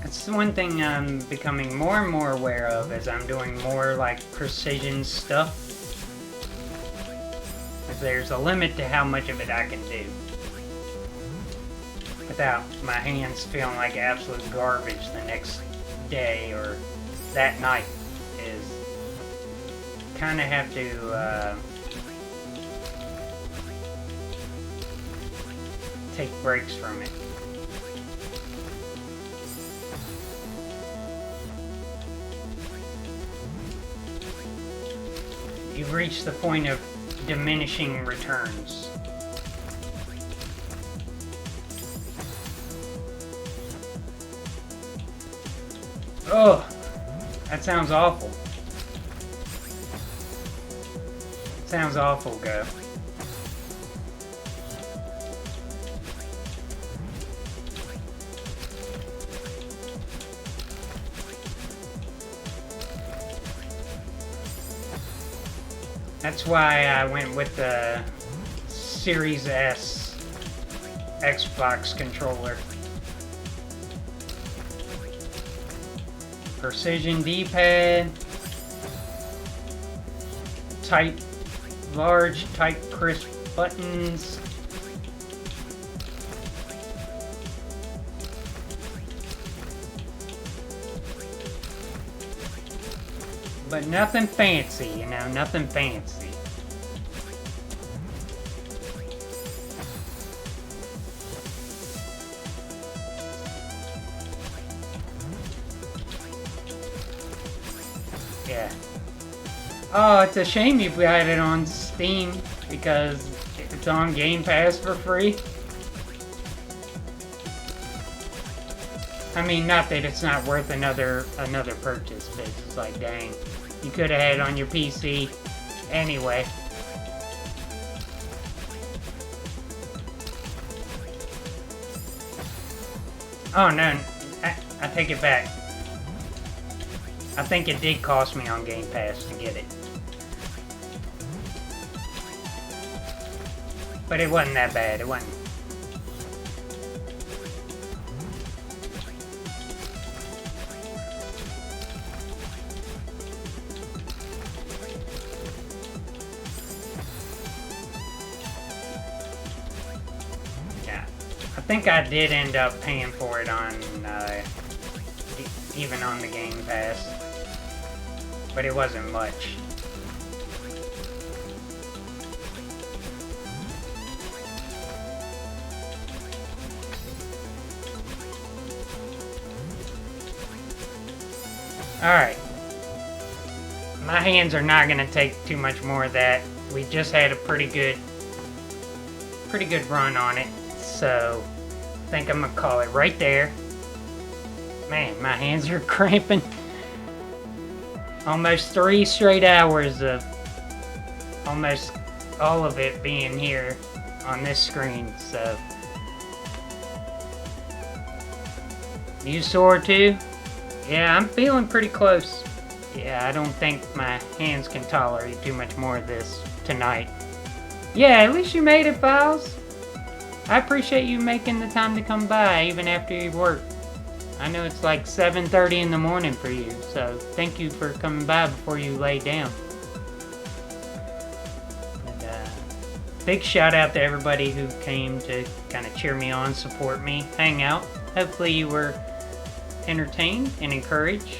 That's one thing I'm becoming more and more aware of as I'm doing more like precision stuff. There's a limit to how much of it I can do without my hands feeling like absolute garbage the next day or that night. Is kind of have to take breaks from it. You've reached the point of diminishing returns. Oh, that sounds awful. Sounds awful, Go. That's why I went with the Series S Xbox controller. Precision D-pad. Large, tight, crisp buttons. But nothing fancy, you know, nothing fancy. Yeah. Oh, it's a shame you got it on Steam because it's on Game Pass for free. I mean, not that it's not worth another purchase, but it's like, dang, you could have had it on your PC anyway. Oh no, I take it back. I think it did cost me on Game Pass to get it. But it wasn't that bad, it wasn't. Yeah, I think I did end up paying for it on, even on the Game Pass. But it wasn't much. Alright. My hands are not going to take too much more of that. We just had a pretty good run on it. So, I think I'm going to call it right there. Man, my hands are cramping. Almost 3 straight hours of almost all of it being here on this screen, so. You sore too? Yeah, I'm feeling pretty close. Yeah, I don't think my hands can tolerate too much more of this tonight. Yeah, at least you made it, Files. I appreciate you making the time to come by even after you work. I know it's like 7:30 in the morning for you, so thank you for coming by before you lay down. And, big shout out to everybody who came to kind of cheer me on, support me, hang out. Hopefully you were entertained and encouraged.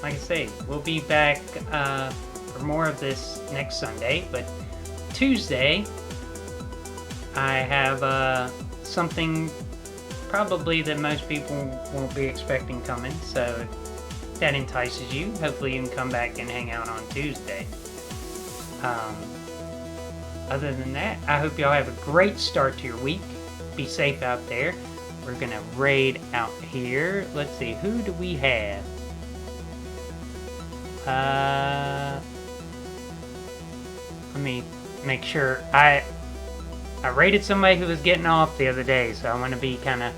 Like I say, we'll be back for more of this next Sunday, but Tuesday I have something probably that most people won't be expecting coming, so if that entices you, hopefully you can come back and hang out on Tuesday. Other than that, I hope y'all have a great start to your week. Be safe out there. We're gonna raid out here. Let's see, who do we have? Let me make sure. I raided somebody who was getting off the other day, so I want to be kind of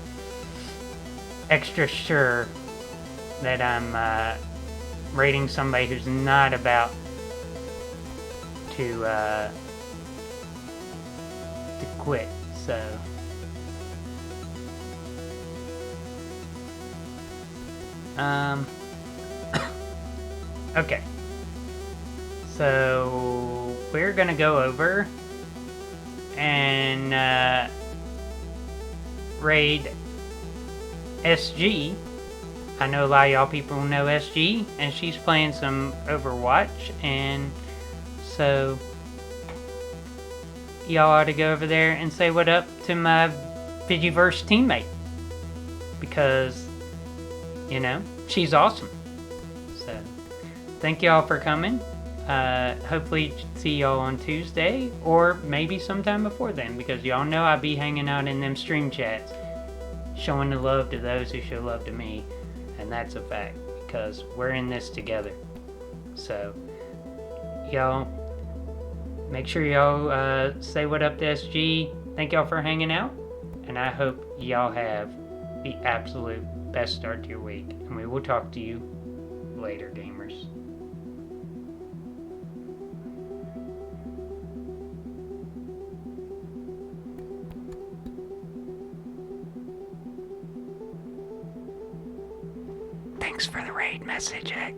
extra sure that I'm raiding somebody who's not about to quit. So okay, so we're gonna go over and raid SG. I know a lot of y'all people know SG, and she's playing some Overwatch, and so y'all ought to go over there and say what up to my Vigiverse teammate, because, you know, she's awesome. So, thank y'all for coming. Hopefully see y'all on Tuesday, or maybe sometime before then, because y'all know I be hanging out in them stream chats, showing the love to those who show love to me, and that's a fact, because we're in this together. So, y'all, make sure y'all say what up to SG. Thank y'all for hanging out, and I hope y'all have the absolute best start to your week, and we will talk to you later, gamers. Thanks for the raid message, X.